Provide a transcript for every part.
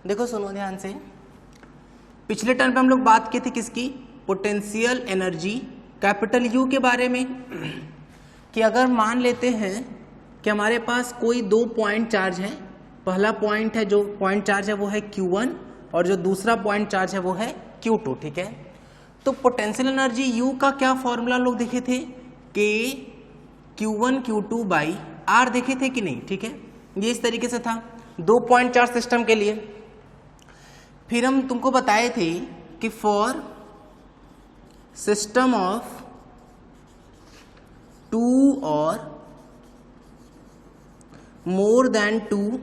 देखो सुनो ध्यान से, पिछले टर्म पे हम लोग बात की थी किसकी, पोटेंशियल एनर्जी कैपिटल यू के बारे में, कि अगर मान लेते हैं कि हमारे पास कोई दो पॉइंट चार्ज है, पहला पॉइंट है जो पॉइंट चार्ज है वो है Q1 और जो दूसरा पॉइंट चार्ज है वो है Q2, ठीक है। तो पोटेंशियल एनर्जी U का क्या फॉर्मूला लोग देखे थे, K Q1 Q2 by R देखे थे कि नहीं, ठीक है। ये इस तरीके से था दो पॉइंट चार्ज सिस्टम के लिए। फिर हम तुमको बताए थे कि फॉर सिस्टम ऑफ 2 और मोर देन 2,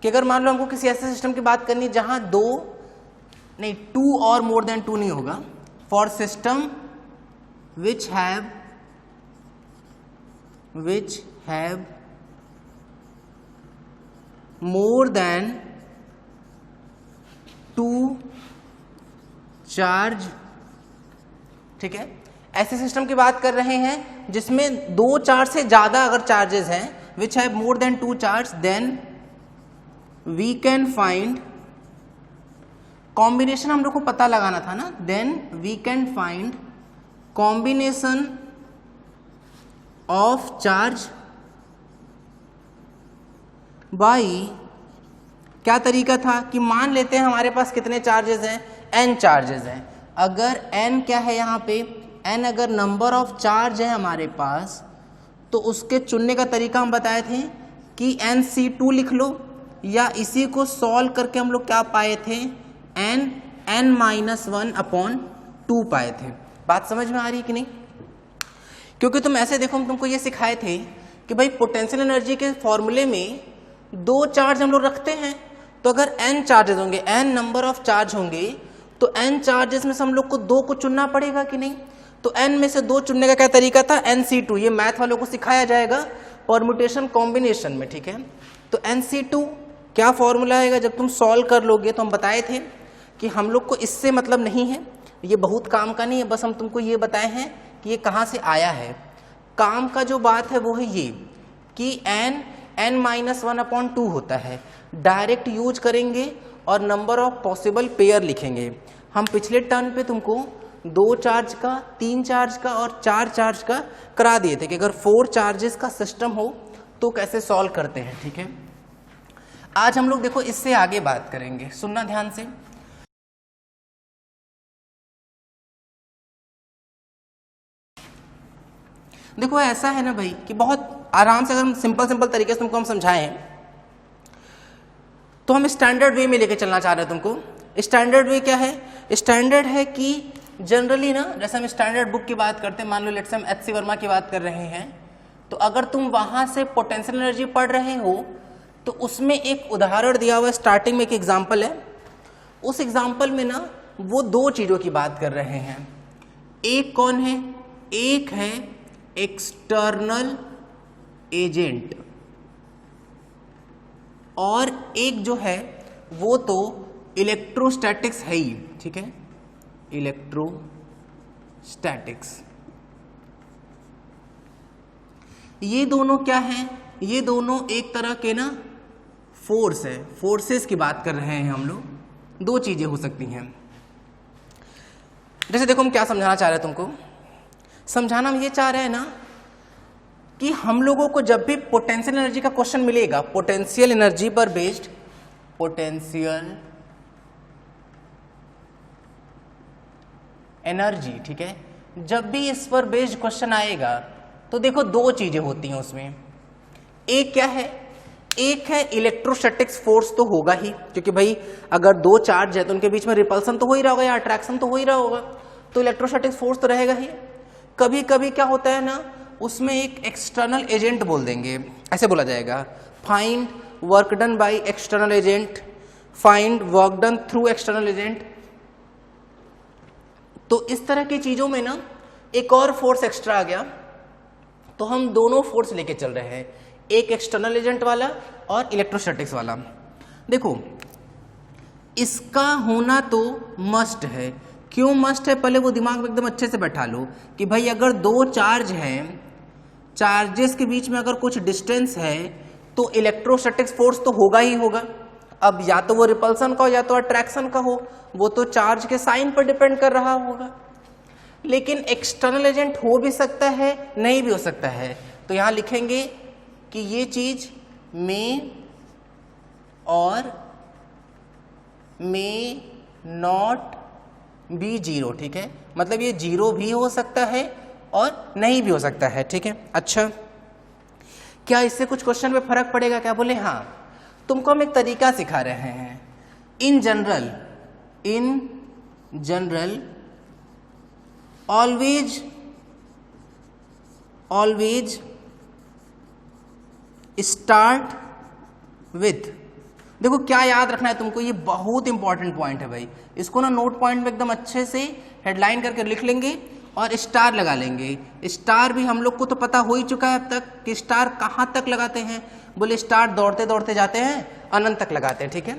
कि अगर मान लो हमको किसी ऐसे सिस्टम की बात करनी जहां 2 और मोर देन 2 नहीं होगा, for system which have more than 2 charge, ठीक है। ऐसे सिस्टम की बात कर रहे हैं जिसमें दो चार्ज से ज्यादा अगर चार्जेस हैं, which have more than 2 charge, then we can find, combination हम लोग को पता लगाना था ना, then we can find combination of charge by, क्या तरीका था कि मान लेते हैं हमारे पास कितने चार्जेस हैं, n चार्जेस हैं। अगर n क्या है यहाँ पे, n अगर नंबर ऑफ चार्ज है हमारे पास, तो उसके चुनने का तरीका हम बताए थे कि NC2 लिख लो, या इसी को सॉल्व करके हम लोग क्या पाए थे, n-1/2 पाए थे। बात समझ में आ रही है कि नहीं? क्योंकि तुम ऐसे देखो, हम तुमको ये सिखाए थे कि भाई पोटेंशियल एनर्जी के फॉर्मूले में दो चार्ज हम लोग रखते हैं, तो अगर n चार्जेस होंगे, n नंबर ऑफ चार्ज होंगे, तो n चार्जेस में से हम लोग को दो को चुनना पड़ेगा कि नहीं। तो n में से दो चुनने का क्या तरीका था, NC2, ये मैथ वालों को सिखाया जाएगा परम्यूटेशन कॉम्बिनेशन में, ठीक है। तो NC2 क्या फॉर्मूला आएगा, जब तुम सॉल्व कर लोगे तो हम बताए थे कि हम लोग को इससे मतलब नहीं है, ये बहुत काम का नहीं है, बस हम तुमको ये बताए हैं कि ये कहाँ से आया है। काम का जो बात है वो है ये कि n-1/2 होता है, डायरेक्ट यूज करेंगे और नंबर ऑफ पॉसिबल पेयर लिखेंगे। हम पिछले टर्न पे तुमको 2 चार्ज का, 3 चार्ज का और 4 चार्ज का करा दिए थे कि अगर 4 चार्जेस का सिस्टम हो तो कैसे सॉल्व करते हैं, ठीक है। आज हम लोग देखो इससे आगे बात करेंगे, सुनना ध्यान से। देखो ऐसा है ना भाई कि बहुत आराम से अगर हम सिंपल तरीके से तुमको हम समझाएं, तो हम स्टैंडर्ड वे में लेके चलना चाह रहे हैं तुमको। स्टैंडर्ड वे क्या है, स्टैंडर्ड है कि जनरली ना, जैसे हम स्टैंडर्ड बुक की बात करते हैं, मान लो लेट्स हम HC वर्मा की बात कर रहे हैं, तो अगर तुम वहां से पोटेंशियल एनर्जी पढ़ रहे हो तो उसमें एक उदाहरण दिया हुआ है, स्टार्टिंग में एक एग्जाम्पल है, उस एग्जाम्पल में ना वो दो चीजों की बात कर रहे हैं। एक कौन है, एक है एक्सटर्नल एजेंट, और एक जो है वो तो इलेक्ट्रोस्टैटिक्स है ही, ठीक है, इलेक्ट्रोस्टैटिक्स। ये दोनों क्या है, ये दोनों एक तरह के ना फोर्स है, फोर्सेस की बात कर रहे हैं हम लोग। दो चीजें हो सकती हैं, जैसे देखो हम क्या समझाना चाह रहे हैं तुमको, समझाना हम ये चाह रहे हैं ना कि हम लोगों को जब भी पोटेंशियल एनर्जी का क्वेश्चन मिलेगा, पोटेंशियल एनर्जी पर बेस्ड, पोटेंशियल एनर्जी, ठीक है, जब भी इस पर बेस्ड क्वेश्चन आएगा तो देखो दो चीजें होती हैं उसमें। एक क्या है, एक है इलेक्ट्रोस्टैटिक्स फोर्स, तो होगा ही, क्योंकि भाई अगर दो चार्ज है तो उनके बीच में रिपल्सन तो हो ही रहा होगा या अट्रैक्शन तो हो ही रहा होगा, तो इलेक्ट्रोस्टैटिक्स फोर्स तो रहेगा ही। कभी कभी क्या होता है ना, उसमें एक एक्सटर्नल एजेंट बोल देंगे, ऐसे बोला जाएगा, find work done by external agent, find work done through external agent. तो इस तरह की चीजों में ना एक और फोर्स एक्स्ट्रा आ गया, तो हम दोनों फोर्स लेके चल रहे हैं, एक एक्सटर्नल एजेंट वाला और इलेक्ट्रोस्टैटिक्स वाला। देखो इसका होना तो मस्ट है, क्यों मस्ट है, पहले वो दिमाग में एकदम अच्छे से बैठा लो कि भाई अगर दो चार्ज हैं, चार्जेस के बीच में अगर कुछ डिस्टेंस है तो इलेक्ट्रोस्टैटिक्स फोर्स तो होगा ही होगा, अब या तो वो रिपल्सन का हो या तो अट्रैक्शन का हो, वो तो चार्ज के साइन पर डिपेंड कर रहा होगा। लेकिन एक्सटर्नल एजेंट हो भी सकता है, नहीं भी हो सकता है। तो यहां लिखेंगे कि ये चीज में और मे नॉट बी जीरो, ठीक है, मतलब ये जीरो भी हो सकता है और नहीं भी हो सकता है, ठीक है। अच्छा, क्या इससे कुछ क्वेश्चन पे फर्क पड़ेगा क्या? बोले हाँ, तुमको हम एक तरीका सिखा रहे हैं। इन जनरल ऑलवेज स्टार्ट विथ, देखो क्या याद रखना है तुमको, ये बहुत इंपॉर्टेंट पॉइंट है भाई, इसको ना नोट पॉइंट में एकदम अच्छे से हेडलाइन करके लिख लेंगे और स्टार लगा लेंगे। स्टार भी हम लोग को तो पता हो ही चुका है अब तक कि स्टार कहाँ तक लगाते हैं। बोले स्टार दौड़ते दौड़ते जाते हैं, अनंत तक लगाते हैं, ठीक है।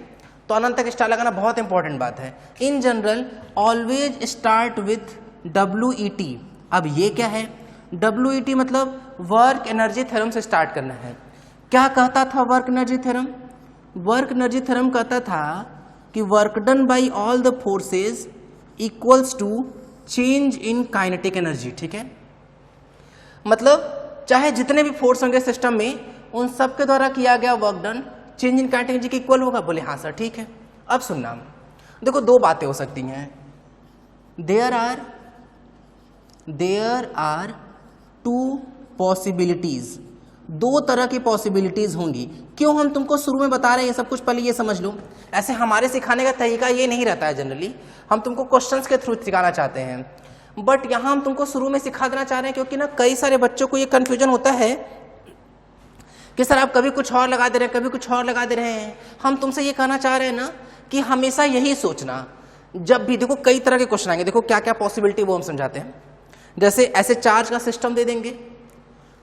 तो अनंत तक स्टार लगाना बहुत इंपॉर्टेंट बात है। In general always start with WET। अब ये क्या है? WET मतलब वर्क एनर्जी थ्योरम से स्टार्ट करना है। क्या कहता था work energy theorem? Work energy theorem कहता था कि work done by all the forces equals to change in kinetic energy, ठीक है। मतलब चाहे जितने भी फोर्स होंगे सिस्टम में, उन सब के द्वारा किया गया work done change in kinetic energy के इक्वल होगा। बोले हाँ सर, ठीक है। अब सुनना, देखो दो बातें हो सकती हैं। देयर आर टू पॉसिबिलिटीज, दो तरह की पॉसिबिलिटीज होंगी। क्यों हम तुमको शुरू में बता रहे हैं ये सब कुछ, पहले ये समझ लो। ऐसे हमारे सिखाने का तरीका ये नहीं रहता है जनरली, हम तुमको क्वेश्चंस के थ्रू सिखाना चाहते हैं, बट यहाँ हम तुमको शुरू में सिखा देना चाह रहे हैं, क्योंकि ना कई सारे बच्चों को ये कंफ्यूजन होता है कि सर आप कभी कुछ और लगा दे रहे हैं, कभी कुछ और लगा दे रहे हैं। हम तुमसे ये कहना चाह रहे हैं ना कि हमेशा यही सोचना, जब भी देखो कई तरह के क्वेश्चन आएंगे, देखो क्या क्या पॉसिबिलिटी वो हम समझाते हैं। जैसे ऐसे चार्ज का सिस्टम दे देंगे,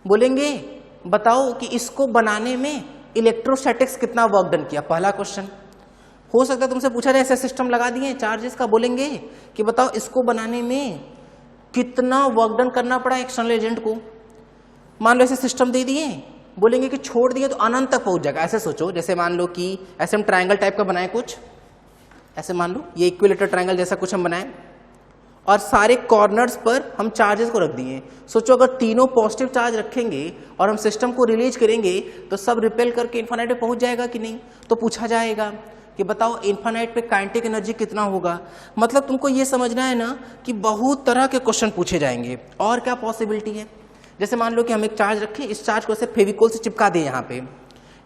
बोलेंगे बताओ कि इसको बनाने में इलेक्ट्रोस्टैटिक्स कितना वर्क डन किया। पहला क्वेश्चन हो सकता है तुमसे पूछा जाए, ऐसे सिस्टम लगा दिए चार्जेस का, बोलेंगे कि बताओ इसको बनाने में कितना वर्क डन करना पड़ा एक्सटर्नल एजेंट को। मान लो ऐसे सिस्टम दे दिए, बोलेंगे कि छोड़ दिए तो अनंत तक पहुंच जाएगा। ऐसे सोचो, जैसे मान लो कि ऐसे हम ट्रायंगल टाइप का बनाए कुछ, ऐसे मान लो ये इक्विलेटरल ट्रायंगल जैसा कुछ हम बनाए और सारे कॉर्नर्स पर हम चार्जेस को रख दिए। सोचो अगर तीनों पॉजिटिव चार्ज रखेंगे और हम सिस्टम को रिलीज करेंगे तो सब रिपेल करके इन्फिनिट पे पहुंच जाएगा कि नहीं। तो पूछा जाएगा कि बताओ इन्फिनिट पे काइनेटिक एनर्जी कितना होगा। मतलब तुमको ये समझना है ना कि बहुत तरह के क्वेश्चन पूछे जाएंगे। और क्या पॉसिबिलिटी है, जैसे मान लो कि हम एक चार्ज रखें, इस चार्ज को ऐसे फेविकोल से चिपका दें। यहाँ पे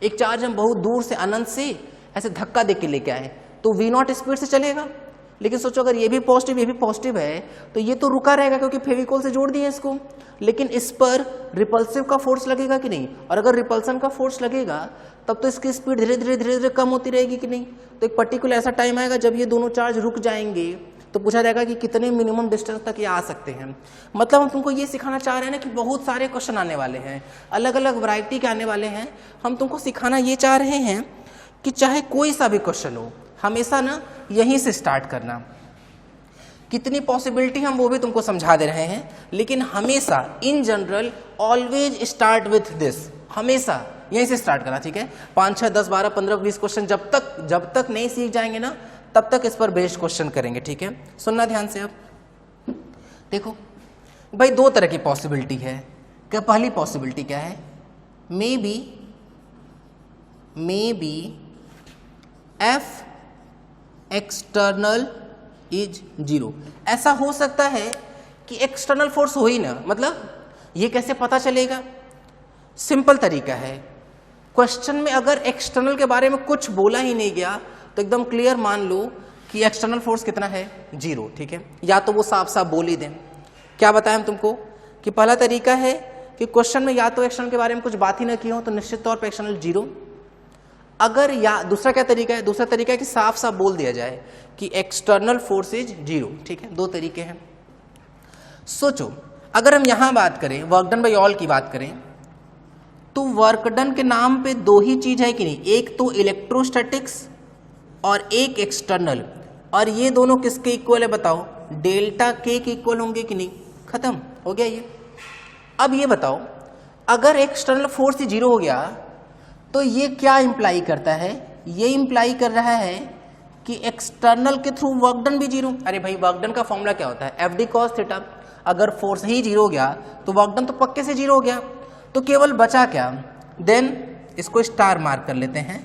एक चार्ज हम बहुत दूर से अनंत से ऐसे धक्का दे के लेके आए तो V0 स्पीड से चलेगा। लेकिन सोचो अगर ये भी पॉजिटिव है तो ये तो रुका रहेगा क्योंकि फेविकोल से जोड़ दिए इसको। लेकिन इस पर रिपल्सिव का फोर्स लगेगा कि नहीं, और अगर रिपल्सन का फोर्स लगेगा तब तो इसकी स्पीड धीरे धीरे कम होती रहेगी कि नहीं। तो एक पर्टिकुलर ऐसा टाइम आएगा जब ये दोनों चार्ज रुक जाएंगे, तो पूछा जाएगा कि कितने मिनिमम डिस्टेंस तक ये आ सकते हैं। मतलब हम तुमको ये सिखाना चाह रहे हैं ना कि बहुत सारे क्वेश्चन आने वाले हैं, अलग अलग वैरायटी के आने वाले हैं। हम तुमको सिखाना ये चाह रहे हैं कि चाहे कोई सा भी क्वेश्चन हो, हमेशा ना यहीं से स्टार्ट करना। कितनी पॉसिबिलिटी हम वो भी तुमको समझा दे रहे हैं, लेकिन हमेशा इन general always start with this, हमेशा यहीं से स्टार्ट करना, ठीक है। 5, 6, 10, 12, 15, 20 क्वेश्चन जब तक नहीं सीख जाएंगे ना तब तक इस पर बेस्ड क्वेश्चन करेंगे, ठीक है। सुनना ध्यान से। अब देखो भाई दो तरह की पॉसिबिलिटी है। क्या पहली पॉसिबिलिटी क्या है? May be F external is zero. ऐसा हो सकता है कि एक्सटर्नल फोर्स हो ही ना। मतलब ये कैसे पता चलेगा? सिंपल तरीका है, क्वेश्चन में अगर एक्सटर्नल के बारे में कुछ बोला ही नहीं गया तो एकदम क्लियर मान लो कि एक्सटर्नल फोर्स कितना है, जीरो, ठीक है। या तो वो साफ साफ बोल ही दें। क्या बताएं हम तुमको कि पहला तरीका है कि क्वेश्चन में या तो एक्सटर्नल के बारे में कुछ बात ही ना की हो तो निश्चित तौर पर एक्सटर्नल जीरो। अगर या दूसरा क्या तरीका है? दूसरा तरीका है कि साफ साफ बोल दिया जाए कि एक्सटर्नल फोर्स इज जीरो, ठीक है। दो तरीके हैं। सोचो अगर हम यहां बात करें वर्क डन बाय ऑल की बात करें तो वर्क डन के नाम पे दो ही चीज है कि नहीं, एक तो इलेक्ट्रोस्टैटिक्स और एक एक्सटर्नल, और ये दोनों किसके इक्वल है बताओ? डेल्टा के इक्वल होंगे कि नहीं? खत्म हो गया ये। अब ये बताओ अगर एक्सटर्नल फोर्स ही जीरो हो गया तो ये क्या इंप्लाई करता है? ये इंप्लाई कर रहा है कि एक्सटर्नल के थ्रू वर्क डन भी जीरो। अरे भाई वर्क डन का फॉर्मूला क्या होता है, एफ डी कॉस थीटा। अगर फोर्स ही जीरो हो गया तो वर्क डन तो पक्के से जीरो हो गया। तो केवल बचा क्या, देन इसको स्टार मार्क कर लेते हैं,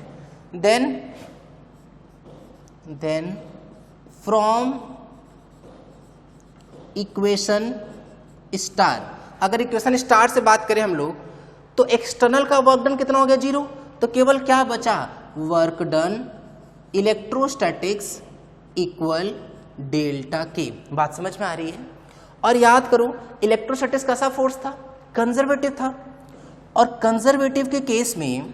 देन फ्रॉम इक्वेशन स्टार, अगर इक्वेशन स्टार से बात करें हम लोग तो एक्सटर्नल का वर्क डन कितना हो गया, जीरो। तो केवल क्या बचा, work done electrostatics equal delta के। बात समझ में आ रही है। और याद करो इलेक्ट्रोस्टैटिक्स कैसा फोर्स था, कंजर्वेटिव था, और कंजर्वेटिव के केस में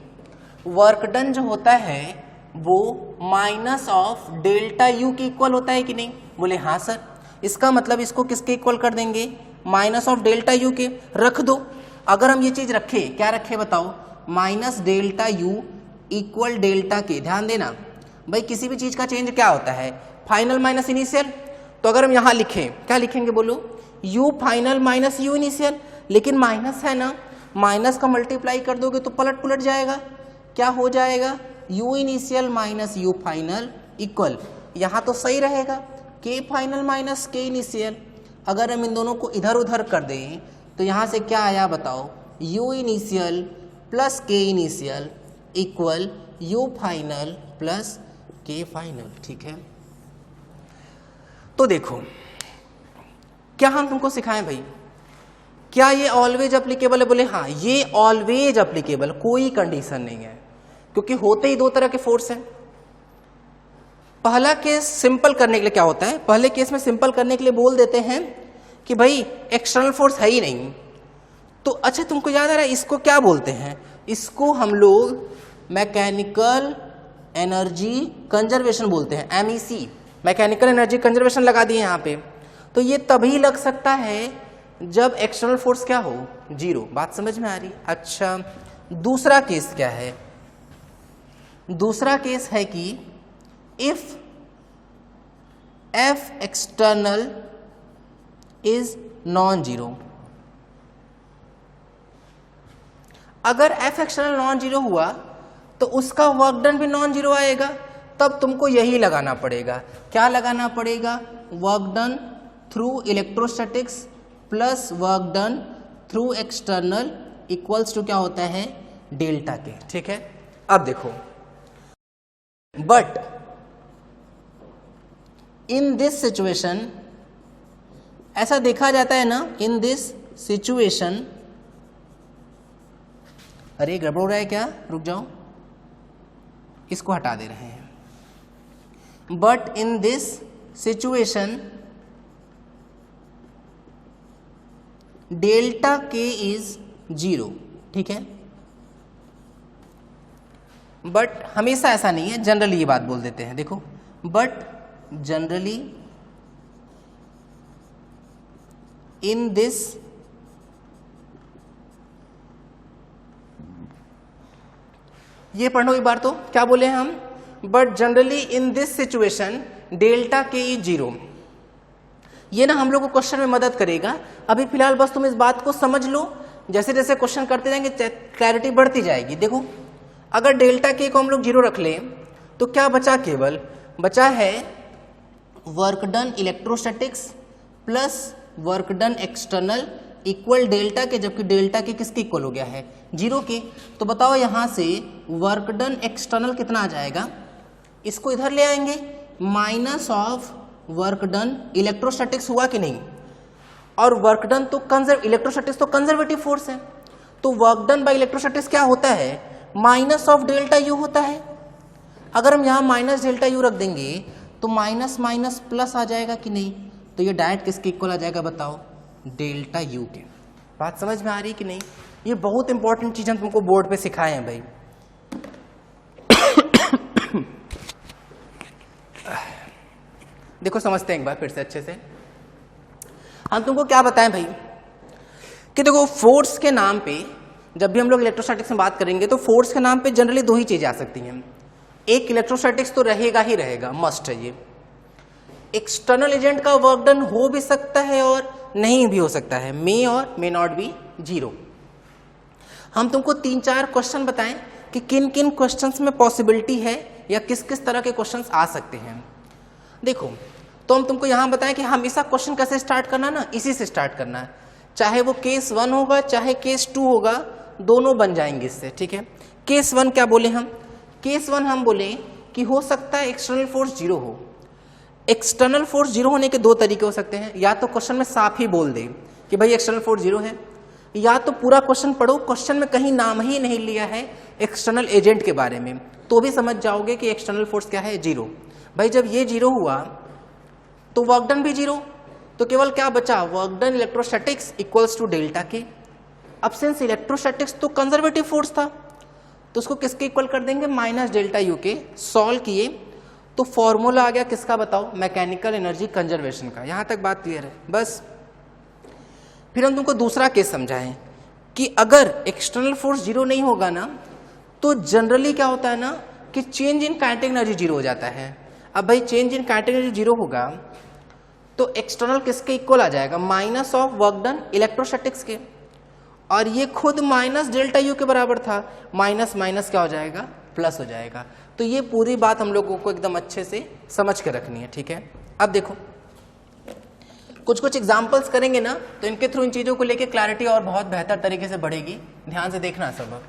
वर्क डन जो होता है वो माइनस ऑफ डेल्टा यू के इक्वल होता है कि नहीं, बोले हाँ सर। इसका मतलब इसको किसके इक्वल कर देंगे, माइनस ऑफ डेल्टा यू के। रख दो, अगर हम ये चीज रखे, क्या रखे बताओ, minus delta you equal delta के। ध्यान देना भाई किसी भी चीज का चेंज क्या होता है, फाइनल माइनस इनिशियल। तो अगर हम यहां लिखें, क्या लिखेंगे बोलो, u final minus u initial, लेकिन माइनस है ना, माइनस का मल्टीप्लाई कर दोगे तो पलट पुलट जाएगा, क्या हो जाएगा, u initial minus u final equal, यहां तो सही रहेगा k final minus k initial. अगर हम इन दोनों को इधर उधर कर दें तो यहां से क्या आया बताओ, u initial plus k initial equal u final plus k final. ठीक है, तो देखो क्या हम तुमको सिखाएं भाई, क्या ये ऑलवेज अप्लीकेबल है, बोले हाँ ये ऑलवेज अप्लीकेबल, कोई कंडीशन नहीं है, क्योंकि होते ही दो तरह के फोर्स हैं। पहला केस सिंपल करने के लिए क्या होता है, पहले केस में सिंपल करने के लिए बोल देते हैं कि भाई एक्सटर्नल फोर्स है ही नहीं। तो अच्छा तुमको याद आ रहा है इसको क्या बोलते हैं, इसको हम लोग मैकेनिकल एनर्जी कंजर्वेशन बोलते हैं, MEC, मैकेनिकल एनर्जी कंजर्वेशन लगा दिए यहाँ पे। तो ये तभी लग सकता है जब एक्सटर्नल फोर्स क्या हो, जीरो। बात समझ में आ रही। अच्छा दूसरा केस क्या है, दूसरा केस है कि if F external is non zero. अगर F एक्सटर्नल नॉन जीरो हुआ तो उसका वर्क डन भी नॉन जीरो आएगा, तब तुमको यही लगाना पड़ेगा। क्या लगाना पड़ेगा, work done through electrostatics plus work done through external equals to क्या होता है, डेल्टा के। ठीक है, अब देखो, बट इन दिस सिचुएशन, ऐसा देखा जाता है ना, इन दिस सिचुएशन, अरे गड़बड़ हो रहा है क्या, रुक जाओ, इसको हटा दे रहे हैं। But in this situation delta के इज जीरो। ठीक है, बट हमेशा ऐसा नहीं है, जनरली ये बात बोल देते हैं। देखो, बट जनरली इन दिस ये पढ़ो एक बार, तो क्या बोले हम, but generally in this situation delta के इज जीरो। ये ना हम लोग को क्वेश्चन में मदद करेगा। अभी फिलहाल बस तुम इस बात को समझ लो, जैसे जैसे क्वेश्चन करते जाएंगे क्लैरिटी बढ़ती जाएगी। देखो अगर डेल्टा के को हम लोग जीरो रख लें तो क्या बचा, केवल बचा है work done electrostatics plus work done external equal delta के, जबकि डेल्टा के किसके इक्वल हो गया है, जीरो के। तो बताओ यहां से वर्क डन एक्सटर्नल कितना आ जाएगा, इसको इधर ले आएंगे, minus of work done electrostatics हुआ कि नहीं, और वर्क डन तो इलेक्ट्रोस्टैटिक्स तो कंजर्वेटिव फोर्स है, तो वर्क डन बाय इलेक्ट्रोस्टैटिक्स क्या होता है, माइनस ऑफ डेल्टा यू होता है। अगर हम यहाँ माइनस डेल्टा यू रख देंगे तो माइनस माइनस प्लस आ जाएगा कि नहीं, तो ये डायरेक्ट किसके इक्वल आ जाएगा बताओ, डेल्टा यू के। बात समझ में आ रही कि नहीं, ये बहुत इंपॉर्टेंट चीज हम तुमको बोर्ड पे सिखाए हैं भाई। देखो समझते हैं एक बार फिर से अच्छे से। हम तुमको क्या बताएं भाई कि देखो फोर्स के नाम पे, जब भी हम लोग इलेक्ट्रोस्टैटिक्स में बात करेंगे तो फोर्स के नाम पे जनरली दो ही चीजें आ सकती हैं। एक इलेक्ट्रोस्टैटिक्स तो रहेगा ही रहेगा, मस्ट है ये। एक्सटर्नल एजेंट का वर्क डन हो भी सकता है और नहीं भी हो सकता है, मे और मे नॉट बी जीरो। हम तुमको 3-4 क्वेश्चन बताएं कि किन किन क्वेश्चंस में पॉसिबिलिटी है या किस किस तरह के क्वेश्चंस आ सकते हैं। देखो, तो हम तुमको यहाँ बताएं कि हमेशा क्वेश्चन कैसे स्टार्ट करना ना, इसी से स्टार्ट करना है, चाहे वो केस 1 होगा चाहे केस 2 होगा, दोनों बन जाएंगे इससे, ठीक है। केस 1 क्या बोले हम? केस 1 हम बोले कि हो सकता है एक्सटर्नल फोर्स 0 हो। एक्सटर्नल फोर्स 0 होने के दो तरीके हो सकते हैं, या तो क्वेश्चन में साफ ही बोल दे कि भाई एक्सटर्नल फोर्स 0 है, या तो पूरा क्वेश्चन पढ़ो, क्वेश्चन में कहीं नाम ही नहीं लिया है एक्सटर्नल एजेंट के बारे में, तो भी समझ जाओगे कि एक्सटर्नल फोर्स क्या है, 0। भाई जब ये 0 हुआ तो वर्क डन भी 0, तो केवल क्या बचा, work done electrostatics equals to delta K. अब सिंस इलेक्ट्रोस्टैटिक्स तो कंजर्वेटिव फोर्स था, तो उसको किसके इक्वल कर देंगे, माइनस डेल्टा यू के। सॉल्व किए तो फॉर्मूला आ गया किसका बताओ, मैकेनिकल एनर्जी कंजर्वेशन का। यहां तक बात क्लियर है बस। फिर हम तुमको दूसरा केस समझाएं कि अगर एक्सटर्नल फोर्स 0 नहीं होगा ना, तो जनरली क्या होता है ना कि चेंज इन काइनेटिक एनर्जी 0 हो जाता है। अब भाई चेंज इन काइनेटिक एनर्जी 0 होगा तो एक्सटर्नल किसके इक्वल आ जाएगा, minus of work done electrostatics के, और ये खुद माइनस डेल्टा यू के बराबर था, माइनस माइनस क्या हो जाएगा, प्लस हो जाएगा। तो ये पूरी बात हम लोगों को एकदम अच्छे से समझ के रखनी है, ठीक है। अब देखो कुछ कुछ एग्जांपल्स करेंगे ना, तो इनके थ्रू इन चीजों को लेके क्लैरिटी और बहुत बेहतर तरीके से बढ़ेगी। ध्यान से देखना सब।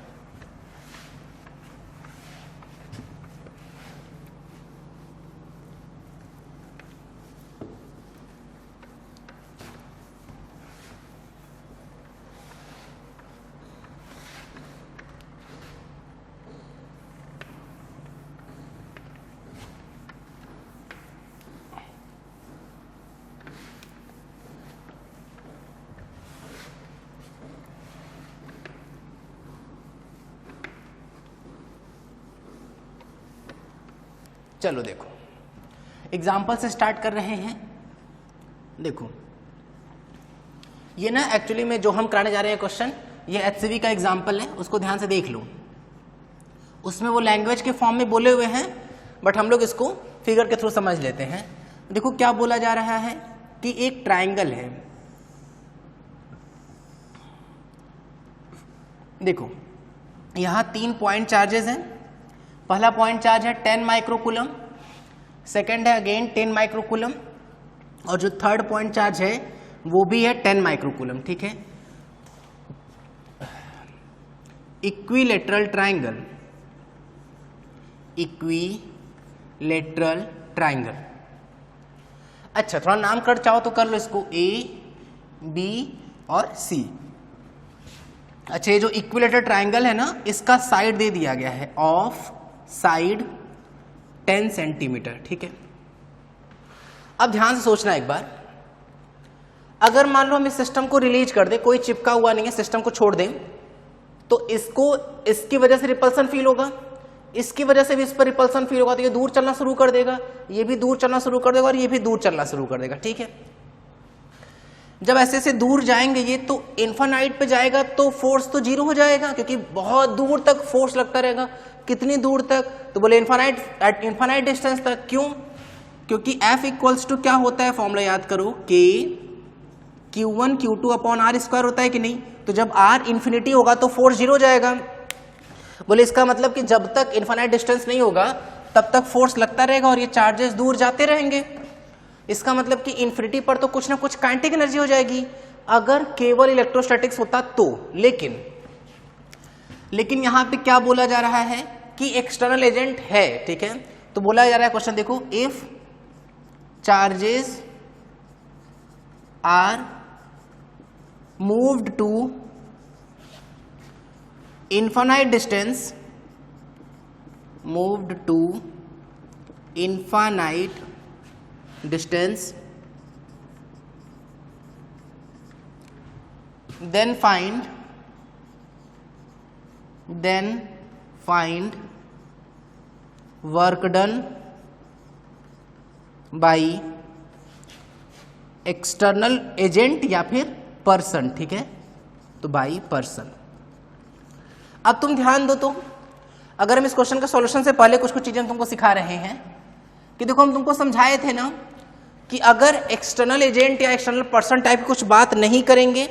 चलो देखो एग्जाम्पल से स्टार्ट कर रहे हैं। देखो ये ना एक्चुअली में जो हम कराने जा रहे हैं क्वेश्चन, ये एचसीवी का एग्जाम्पल है, उसको ध्यान से देख लो। उसमें वो लैंग्वेज के फॉर्म में बोले हुए हैं, बट हम लोग इसको फिगर के थ्रू समझ लेते हैं। देखो क्या बोला जा रहा है कि एक ट्राइंगल है। देखो यहां 3 पॉइंट चार्जेस हैं। पहला पॉइंट चार्ज है 10 माइक्रोकूलम, सेकेंड है अगेन 10 माइक्रोकूलम, और जो थर्ड पॉइंट चार्ज है वो भी है 10 माइक्रोकूलम, ठीक है। Equilateral triangle, equilateral triangle. अच्छा थोड़ा नाम कर चाहो तो कर लो इसको, ए बी और सी। अच्छा ये जो इक्विलेटरल ट्राइंगल है ना, इसका साइड दे दिया गया है ऑफ साइड 10 सेंटीमीटर, ठीक है। अब ध्यान से सोचना एक बार, अगर मान लो हम इस सिस्टम को रिलीज कर दे, कोई चिपका हुआ नहीं है, सिस्टम को छोड़ दें, तो इसको इसकी वजह से रिपल्सन फील होगा, इसकी वजह से भी इस पर रिपल्सन फील होगा, तो ये दूर चलना शुरू कर देगा, ये भी दूर चलना शुरू कर देगा, और ये भी दूर चलना शुरू कर देगा, ठीक है। जब ऐसे ऐसे दूर जाएंगे ये, तो इन्फिनाइट पे जाएगा तो फोर्स तो 0 हो जाएगा, क्योंकि बहुत दूर तक फोर्स लगता रहेगा। कितनी दूर तक, तो बोले इन्फिनाइट, एट इन्फिनाइट डिस्टेंस तक। क्यों? क्योंकि F इक्वल्स टू क्या होता है, फॉर्मूला याद करो, K Q1 Q2 upon R square होता है कि नहीं। तो जब R इन्फिनिटी होगा तो फोर्स 0 हो जाएगा। बोले इसका मतलब कि जब तक इन्फिनाइट डिस्टेंस नहीं होगा तब तक फोर्स लगता रहेगा और ये चार्जेस दूर जाते रहेंगे। इसका मतलब कि इन्फिनिटी पर तो कुछ ना कुछ काइनेटिक एनर्जी हो जाएगी, अगर केवल इलेक्ट्रोस्टैटिक्स होता तो। लेकिन यहां पे क्या बोला जा रहा है कि एक्सटर्नल एजेंट है, ठीक है। तो बोला जा रहा है क्वेश्चन देखो, if charges are moved to infinite distance, moved to infinite distance, then find work done by external agent या फिर पर्सन, ठीक है। तो बाई पर्सन। अब तुम ध्यान दो, तो अगर हम इस क्वेश्चन का सॉल्यूशन से पहले कुछ कुछ चीजें तुमको सिखा रहे हैं कि देखो हम तुमको समझाए थे ना कि अगर एक्सटर्नल एजेंट या एक्सटर्नल पर्सन टाइप की कुछ बात नहीं करेंगे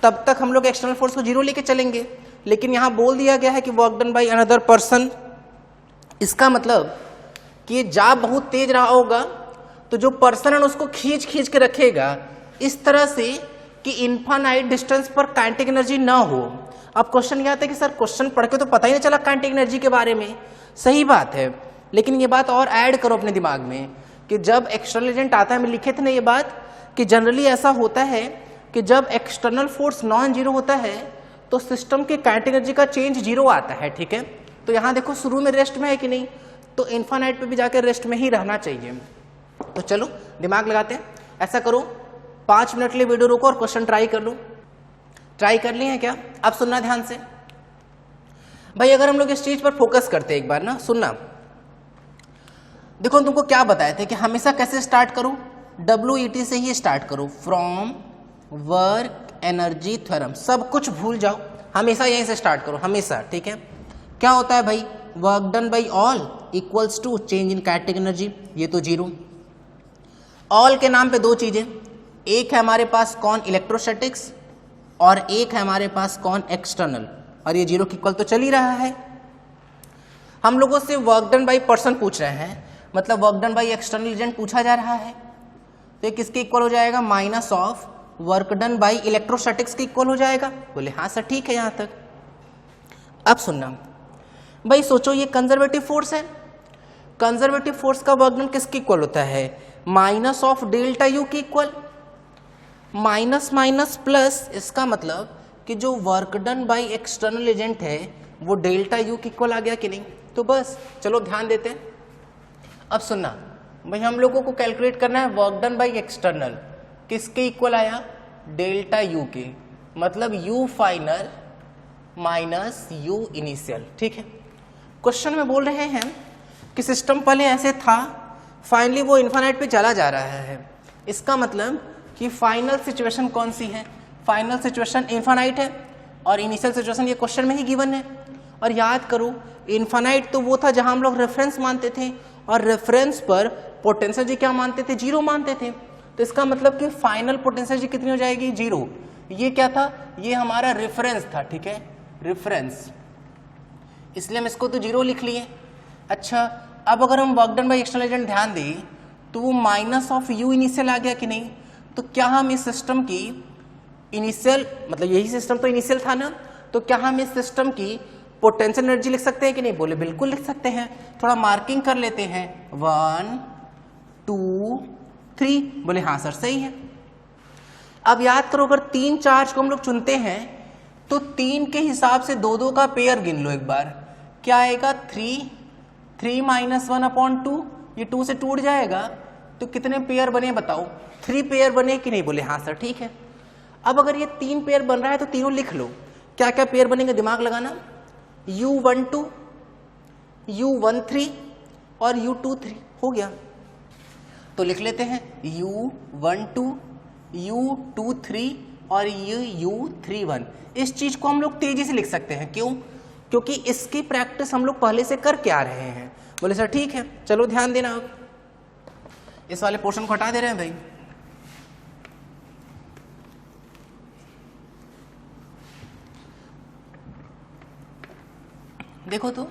तब तक हम लोग एक्सटर्नल फोर्स को 0 लेके चलेंगे। लेकिन यहां बोल दिया गया है कि work done by another person इसका मतलब कि ये जा बहुत तेज रहा होगा तो जो पर्सन है उसको खींच खींच के रखेगा इस तरह से कि इनफाइनाइट डिस्टेंस पर काइनेटिक एनर्जी ना हो। अब क्वेश्चन क्या आता है कि सर क्वेश्चन पढ़ के तो पता ही नहीं चला काइनेटिक एनर्जी के बारे में। सही बात है, लेकिन ये बात और ऐड करो अपने दिमाग में कि जब एक्सटर्नल एजेंट आता है, मैं लिखे थे ना ये बात कि जनरली ऐसा होता है कि जब एक्सटर्नल फोर्स नॉन जीरो होता है तो सिस्टम के काइनेटिक एनर्जी का चेंज जीरो आता है। ठीक है, तो यहाँ देखो शुरू में रेस्ट में है कि नहीं, तो इनफाइनाइट पे भी जाकर रेस्ट में ही रहना चाहिए। तो चलो दिमाग लगाते हैं, ऐसा करो 5 मिनट के लिए वीडियो रोको और क्वेश्चन ट्राई कर लो। ट्राई कर लिए हैं क्या? अब सुनना ध्यान से भाई, अगर हम लोग इस चीज पर फोकस करते हैं एक बार ना, सुनना। देखो तुमको क्या बताए थे कि हमेशा कैसे स्टार्ट करो, WET से ही स्टार्ट करो, फ्रॉम वर्क एनर्जी थ्योरम। सब कुछ भूल जाओ, हमेशा यहीं से स्टार्ट करो, हमेशा। ठीक है, क्या होता है भाई, work done by all equals to change in kinetic energy, ये तो जीरो। ऑल के नाम पे दो चीजें, एक है हमारे पास कौन, इलेक्ट्रोस्टैटिक्स, और एक है हमारे पास कौन, एक्सटर्नल, और ये जीरो की इक्वल तो चल ही रहा है। हम लोगों से वर्क डन बाई पर्सन पूछ रहे हैं, मतलब work done by external agent पूछा जा रहा है, तो ये किसके इक्वल हो जाएगा, minus of work done by electrostatics के इक्वल हो जाएगा। बोले हाँ सर ठीक है यहां तक। अब सुनना भाई, सोचो ये कंजर्वेटिव फोर्स है, कंजर्वेटिव फोर्स का वर्क डन किसके इक्वल होता है, माइनस ऑफ डेल्टा यू के इक्वल। माइनस माइनस प्लस, इसका मतलब कि जो work done by external agent है वो डेल्टा यू के इक्वल आ गया कि नहीं। तो बस चलो ध्यान देते हैं। अब सुनना भाई, हम लोगों को कैलकुलेट करना है वर्क डन बाई एक्सटर्नल किसके इक्वल आया, डेल्टा यू के, मतलब you final minus you initial. ठीक है, क्वेश्चन में बोल रहे हैं कि सिस्टम पहले ऐसे था, फाइनली वो इन्फिनिट पे चला जा रहा है। इसका मतलब कि फाइनल सिचुएशन कौन सी है, फाइनल सिचुएशन इन्फिनिट है, और इनिशियल सिचुएशन ये क्वेश्चन में ही गिवन है। और याद करो इन्फिनिट तो वो था जहां हम लोग रेफरेंस मानते थे, और रेफरेंस पर पोटेंशियल जी क्या मानते थे, जीरो मानते थे। तो इसका मतलब कि फाइनल पोटेंशियल जी कितनी हो जाएगी, जीरो। ये क्या था, ये हमारा रेफरेंस था। ठीक है, रेफरेंस, इसलिए हम इसको तो जीरो लिख लिए। अच्छा, अब अगर हम work done by external agent ध्यान दें तो वो माइनस ऑफ यू इनिशियल आ गया कि नहीं। तो क्या हम इस सिस्टम की इनिशियल, मतलब यही सिस्टम तो इनिशियल था ना, तो क्या हम इस सिस्टम की पोटेंशियल एनर्जी लिख सकते हैं कि नहीं। बोले बिल्कुल लिख सकते हैं। थोड़ा मार्किंग कर लेते हैं, 1 2 3। बोले हाँ सर सही है। अब याद करो, अगर 3 चार्ज को हम लोग चुनते हैं तो 3 के हिसाब से 2-2 का पेयर गिन लो एक बार। क्या आएगा, 3 माइनस 1/2, ये 2 से टूट जाएगा। तो कितने पेयर बने बताओ, 3 पेयर बने कि नहीं। बोले हाँ सर ठीक है। अब अगर ये 3 पेयर बन रहा है तो तीनों लिख लो। क्या क्या पेयर बनेंगे, दिमाग लगाना, U12, U13 और U23 हो गया। तो लिख लेते हैं U12, U23 और U31। इस चीज को हम लोग तेजी से लिख सकते हैं, क्यों, क्योंकि इसकी प्रैक्टिस हम लोग पहले से करके आ रहे हैं। बोले सर ठीक है, चलो ध्यान देना। अब इस वाले पोर्शन को हटा दे रहे हैं भाई। देखो तो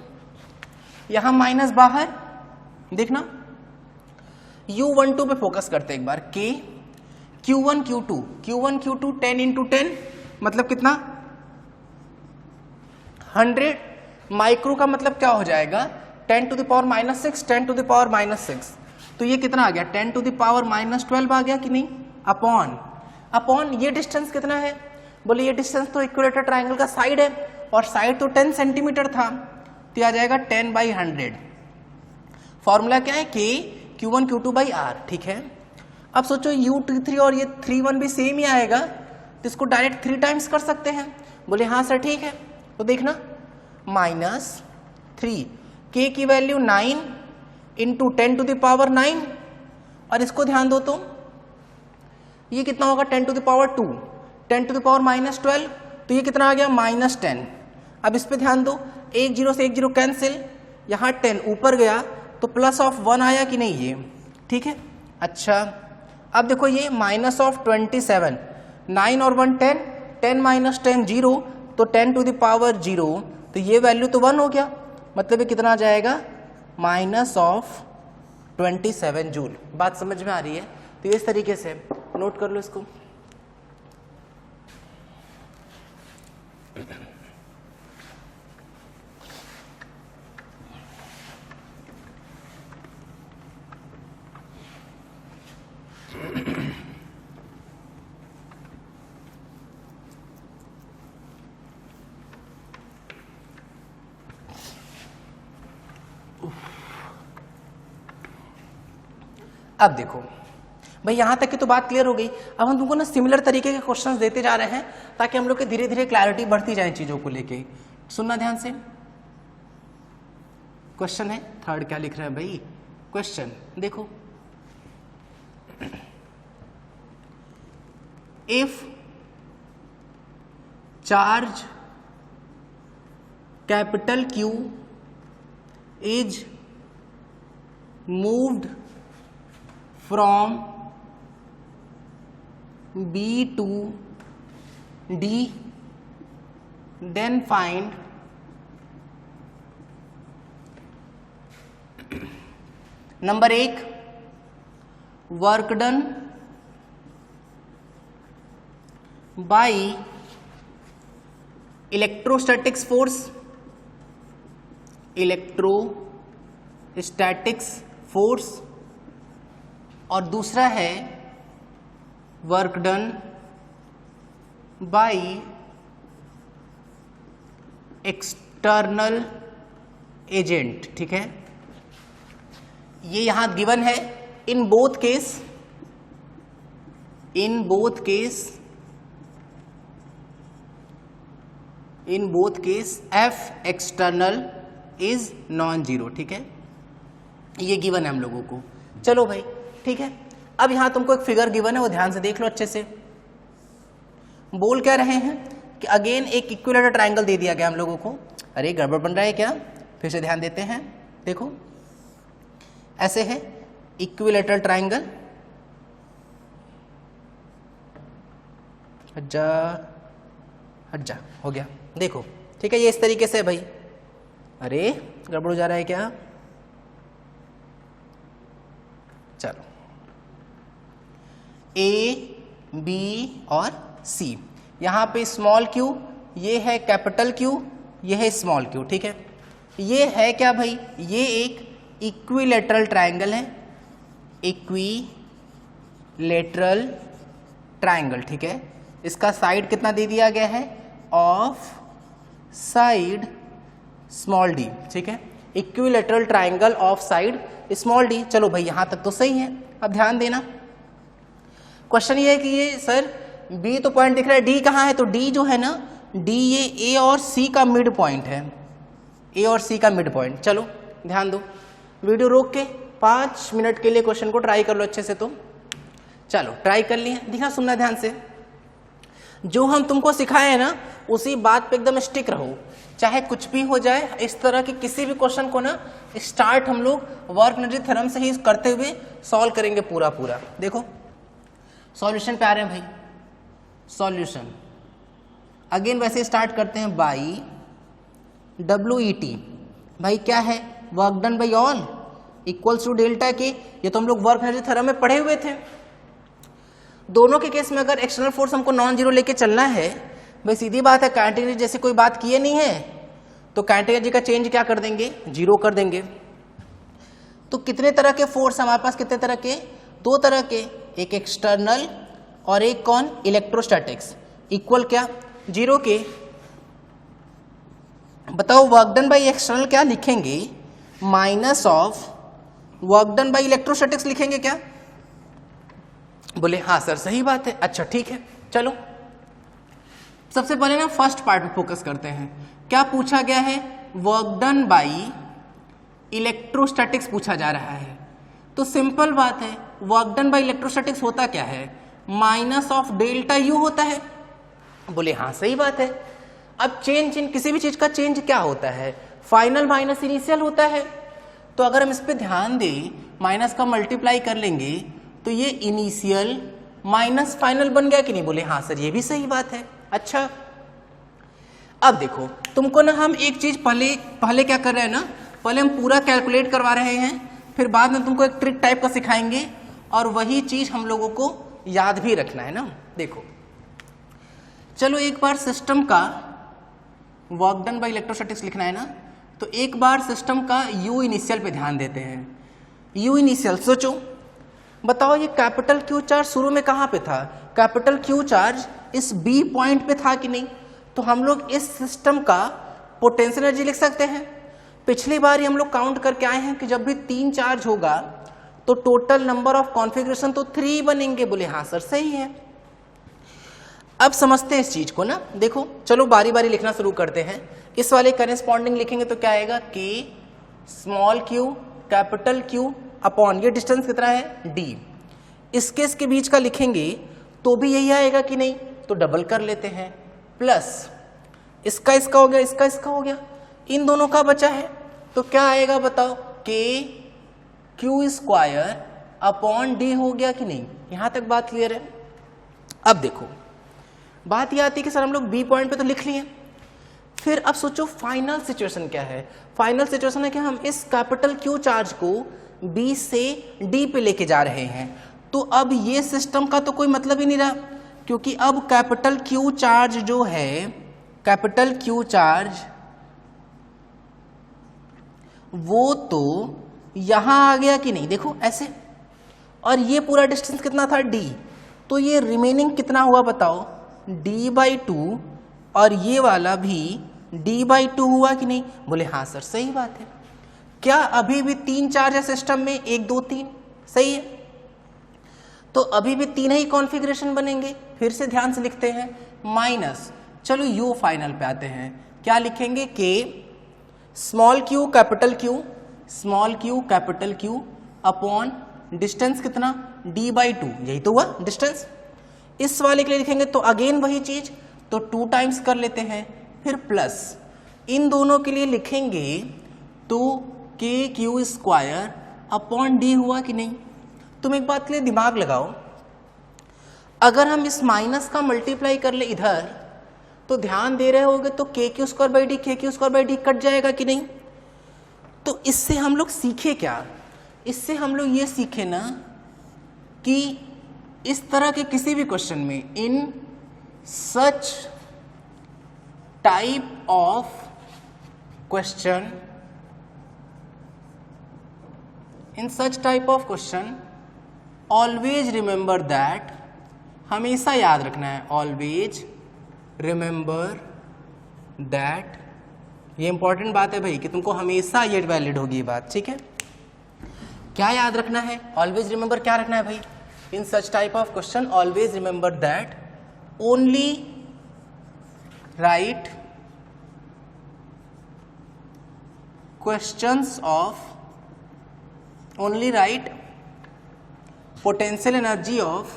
यहां माइनस बाहर, देखना U12 पे फोकस करते एक बार, K Q1 Q2 10 × 10 मतलब कितना, 100। माइक्रो का मतलब क्या हो जाएगा, 10 to the power -6, 10 to the power -6। तो ये कितना आ गया, 10 to the power -12 आ गया कि नहीं, अपॉन ये डिस्टेंस कितना है। बोले ये डिस्टेंस तो इक्विलेटर ट्रायंगल का साइड है, और साइड तो 10 सेंटीमीटर था, तो आ जाएगा 10/100। फॉर्मूला क्या है, K Q1 Q2/R। ठीक है, अब सोचो U23 और ये 31 भी सेम ही आएगा, तो इसको डायरेक्ट 3 टाइम्स कर सकते हैं। बोले हाँ सर ठीक है। तो देखना -3, K की वैल्यू 9 × 10 to the power 9, और इसको ध्यान दो तो ये कितना होगा, 10 to the power 2, 10 to the power -12, तो ये कितना आ गया, -10। अब इस पे ध्यान दो, 1 0 से 1 0 कैंसिल, यहाँ 10 ऊपर गया तो +1 आया कि नहीं ये। ठीक है, अच्छा अब देखो ये -27, 9 और 1 10, 10 - 10 0, तो 10 to the power 0, तो ये वैल्यू तो 1 हो गया, मतलब ये कितना आ जाएगा, माइनस ऑफ 27 जूल। बात समझ में आ रही है? तो इस तरीके से नोट कर लो इसको। अब देखो भाई, यहां तक की तो बात क्लियर हो गई। अब हम तुमको ना सिमिलर तरीके के क्वेश्चंस देते जा रहे हैं ताकि हम लोग के धीरे धीरे क्लैरिटी बढ़ती जाए चीजों को लेके। सुनना ध्यान से। क्वेश्चन है थर्ड, क्या लिख रहा है भाई? क्वेश्चन देखो, if charge capital Q is moved from B to D, then find number 1 work done bye electrostatics force, electrostatics force, और दूसरा है work done by external agent. ठीक है, ये यहां गिवन है। In both case F external is non zero. ठीक है, ये गिवन है हम लोगों को। चलो भाई ठीक है, अब यहां तुमको एक फिगर गिवन है, वो ध्यान से देख लो अच्छे से। बोल क्या रहे हैं कि अगेन एक इक्विलेटरल ट्रायंगल दे दिया गया हम लोगों को। अरे गड़बड़ बन रहा है क्या? फिर से ध्यान देते हैं। देखो ऐसे है इक्विलेटरल ट्रायंगल, हट जा हो गया। देखो ठीक है, ये इस तरीके से है भाई। अरे गड़बड़ हो जा रहा है क्या? चलो, ए बी और सी, यहां पे स्मॉल क्यू, ये है कैपिटल क्यू, ये है स्मॉल क्यू। ठीक है, ये है क्या भाई? ये एक इक्विलेटरल ट्रायंगल है, इक्विलेटरल ट्रायंगल। ठीक है, इसका साइड कितना दे दिया गया है? Of side small D. ठीक है, equilateral triangle of side small D. चलो भाई यहां तक तो सही है। अब ध्यान देना, क्वेश्चन ये है कि ये सर बी तो पॉइंट दिख रहा है, डी कहाँ है? तो डी जो है ना, डी ये ए और सी का मिड पॉइंट है, ए और सी का मिड पॉइंट। चलो ध्यान दो, वीडियो रोक के 5 मिनट के लिए क्वेश्चन को ट्राई कर लो अच्छे से। तो चलो ट्राई कर लिए, दिखा सुनना ध्यान से। जो हम तुमको सिखाए हैं ना, उसी बात पे एकदम स्टिक रहो, चाहे कुछ भी हो जाए। इस तरह के किसी भी क्वेश्चन को ना स्टार्ट हम लोग वर्क एनर्जी थ्योरम से ही करते हुए सॉल्व करेंगे पूरा। देखो सॉल्यूशन पे आ रहे हैं भाई। सॉल्यूशन अगेन वैसे स्टार्ट करते हैं बाई WET। भाई क्या है? Work done by all equals to delta K. ये तो हम लोग वर्क एनर्जी थ्योरम में पढ़े हुए थे। दोनों के केस में अगर एक्सटर्नल फोर्स हमको नॉन जीरो लेके चलना है, भाई सीधी बात है, काइनेटिक एनर्जी जैसे कोई बात किए नहीं है, तो काइनेटिक एनर्जी का चेंज क्या कर देंगे? जीरो कर देंगे। तो कितने तरह के फोर्स हमारे पास? कितने तरह के? 2 तरह के, एक एक्सटर्नल और एक कौन? इलेक्ट्रोस्टैटिक्स। इक्वल क्या? जीरो के। बताओ वर्क डन बाई एक्सटर्नल क्या लिखेंगे? Minus of work done by electrostatics लिखेंगे क्या? बोले हाँ सर सही बात है। अच्छा ठीक है, चलो सबसे पहले ना फर्स्ट पार्ट पे फोकस करते हैं। क्या पूछा गया है? वर्क डन बाई इलेक्ट्रोस्टैटिक्स पूछा जा रहा है। तो सिंपल बात है, वर्क डन बाई इलेक्ट्रोस्टैटिक्स होता क्या है? माइनस ऑफ डेल्टा यू होता है। बोले हाँ सही बात है। अब चेंज इन किसी भी चीज का चेंज क्या होता है? फाइनल माइनस इनिशियल होता है। तो अगर हम इस पे ध्यान दें, माइनस का मल्टीप्लाई कर लेंगे तो ये इनिशियल माइनस फाइनल बन गया कि नहीं? बोले हाँ सर ये भी सही बात है। अच्छा अब देखो, तुमको ना हम एक चीज पहले क्या कर रहे हैं ना, पहले हम पूरा कैलकुलेट करवा रहे हैं, फिर बाद में तुमको एक ट्रिक टाइप का सिखाएंगे और वही चीज हम लोगों को याद भी रखना है ना। देखो चलो एक बार सिस्टम का वर्क डन बाय इलेक्ट्रोस्टैटिक्स लिखना है ना, तो एक बार सिस्टम का यू इनिशियल पे ध्यान देते हैं। यू इनिशियल सोचो, बताओ ये कैपिटल क्यू चार्ज शुरू में कहाँ पे था? कैपिटल क्यू चार्ज इस बी पॉइंट पे था कि नहीं? तो हम लोग इस सिस्टम का पोटेंशियल एनर्जी लिख सकते हैं। पिछली बार ही हम लोग काउंट करके आए हैं कि जब भी 3 चार्ज होगा तो टोटल नंबर ऑफ कॉन्फ़िगरेशन तो 3 बनेंगे। बोले हाँ सर सही है। अब समझते हैं इस चीज को ना। देखो चलो बारी बारी लिखना शुरू करते हैं। इस वाले करेस्पॉन्डिंग लिखेंगे तो क्या आएगा? के small Q capital Q upon ये डिस्टेंस कितना है? डी। इसके इसके बीच का लिखेंगे तो भी यही आएगा कि नहीं? तो डबल कर लेते हैं, प्लस इसका इसका हो गया, इसका इसका हो गया, इन दोनों का बचा है तो क्या आएगा बताओ? के क्यू स्क्वायर अपॉन डी हो गया कि नहीं? यहां तक बात क्लियर है। अब देखो बात यह आती है कि सर हम लोग बी पॉइंट पे तो लिख लिए, फिर अब सोचो फाइनल सिचुएशन क्या है। फाइनल सिचुएशन है कि हम इस कैपिटल क्यू चार्ज को बी से डी पे लेके जा रहे हैं, तो अब ये सिस्टम का तो कोई मतलब ही नहीं रहा, क्योंकि अब कैपिटल क्यू चार्ज जो है, कैपिटल क्यू चार्ज वो तो यहां आ गया कि नहीं? देखो ऐसे, और ये पूरा डिस्टेंस कितना था? डी। तो ये रिमेनिंग कितना हुआ बताओ? d/2, और ये वाला भी d/2 हुआ कि नहीं? बोले हाँ सर सही बात है। क्या अभी भी 3 चार्ज है सिस्टम में? 1 2 3 सही है, तो अभी भी 3 ही कॉन्फ़िगरेशन बनेंगे। फिर से ध्यान से लिखते हैं, माइनस, चलो यू फाइनल पे आते हैं। क्या लिखेंगे? के small Q capital Q, small Q capital Q upon distance कितना? d/2, यही तो हुआ डिस्टेंस। इस वाले के लिए लिखेंगे तो अगेन वही चीज, तो 2 टाइम्स कर लेते हैं, फिर प्लस इन दोनों के लिए लिखेंगे तो के क्यू स्क्वायर अपॉन डी हुआ कि नहीं? तुम एक बात के लिए दिमाग लगाओ, अगर हम इस माइनस का मल्टीप्लाई कर ले इधर तो ध्यान दे रहे होगे तो के क्यू स्क्वायर बाई डी, के Q square by D cut जाएगा कि नहीं? तो इससे हम लोग सीखे क्या? इससे हम लोग ये सीखे ना कि इस तरह के किसी भी क्वेश्चन में, in such type of question, in such type of question always remember that, हमेशा याद रखना है, ऑलवेज रिमेंबर दैट। ये इंपॉर्टेंट बात है भाई कि तुमको हमेशा ये वैलिड होगी ये बात, ठीक है? क्या याद रखना है? ऑलवेज रिमेंबर क्या रखना है भाई? In such type of question always remember that only write questions of, only write potential energy of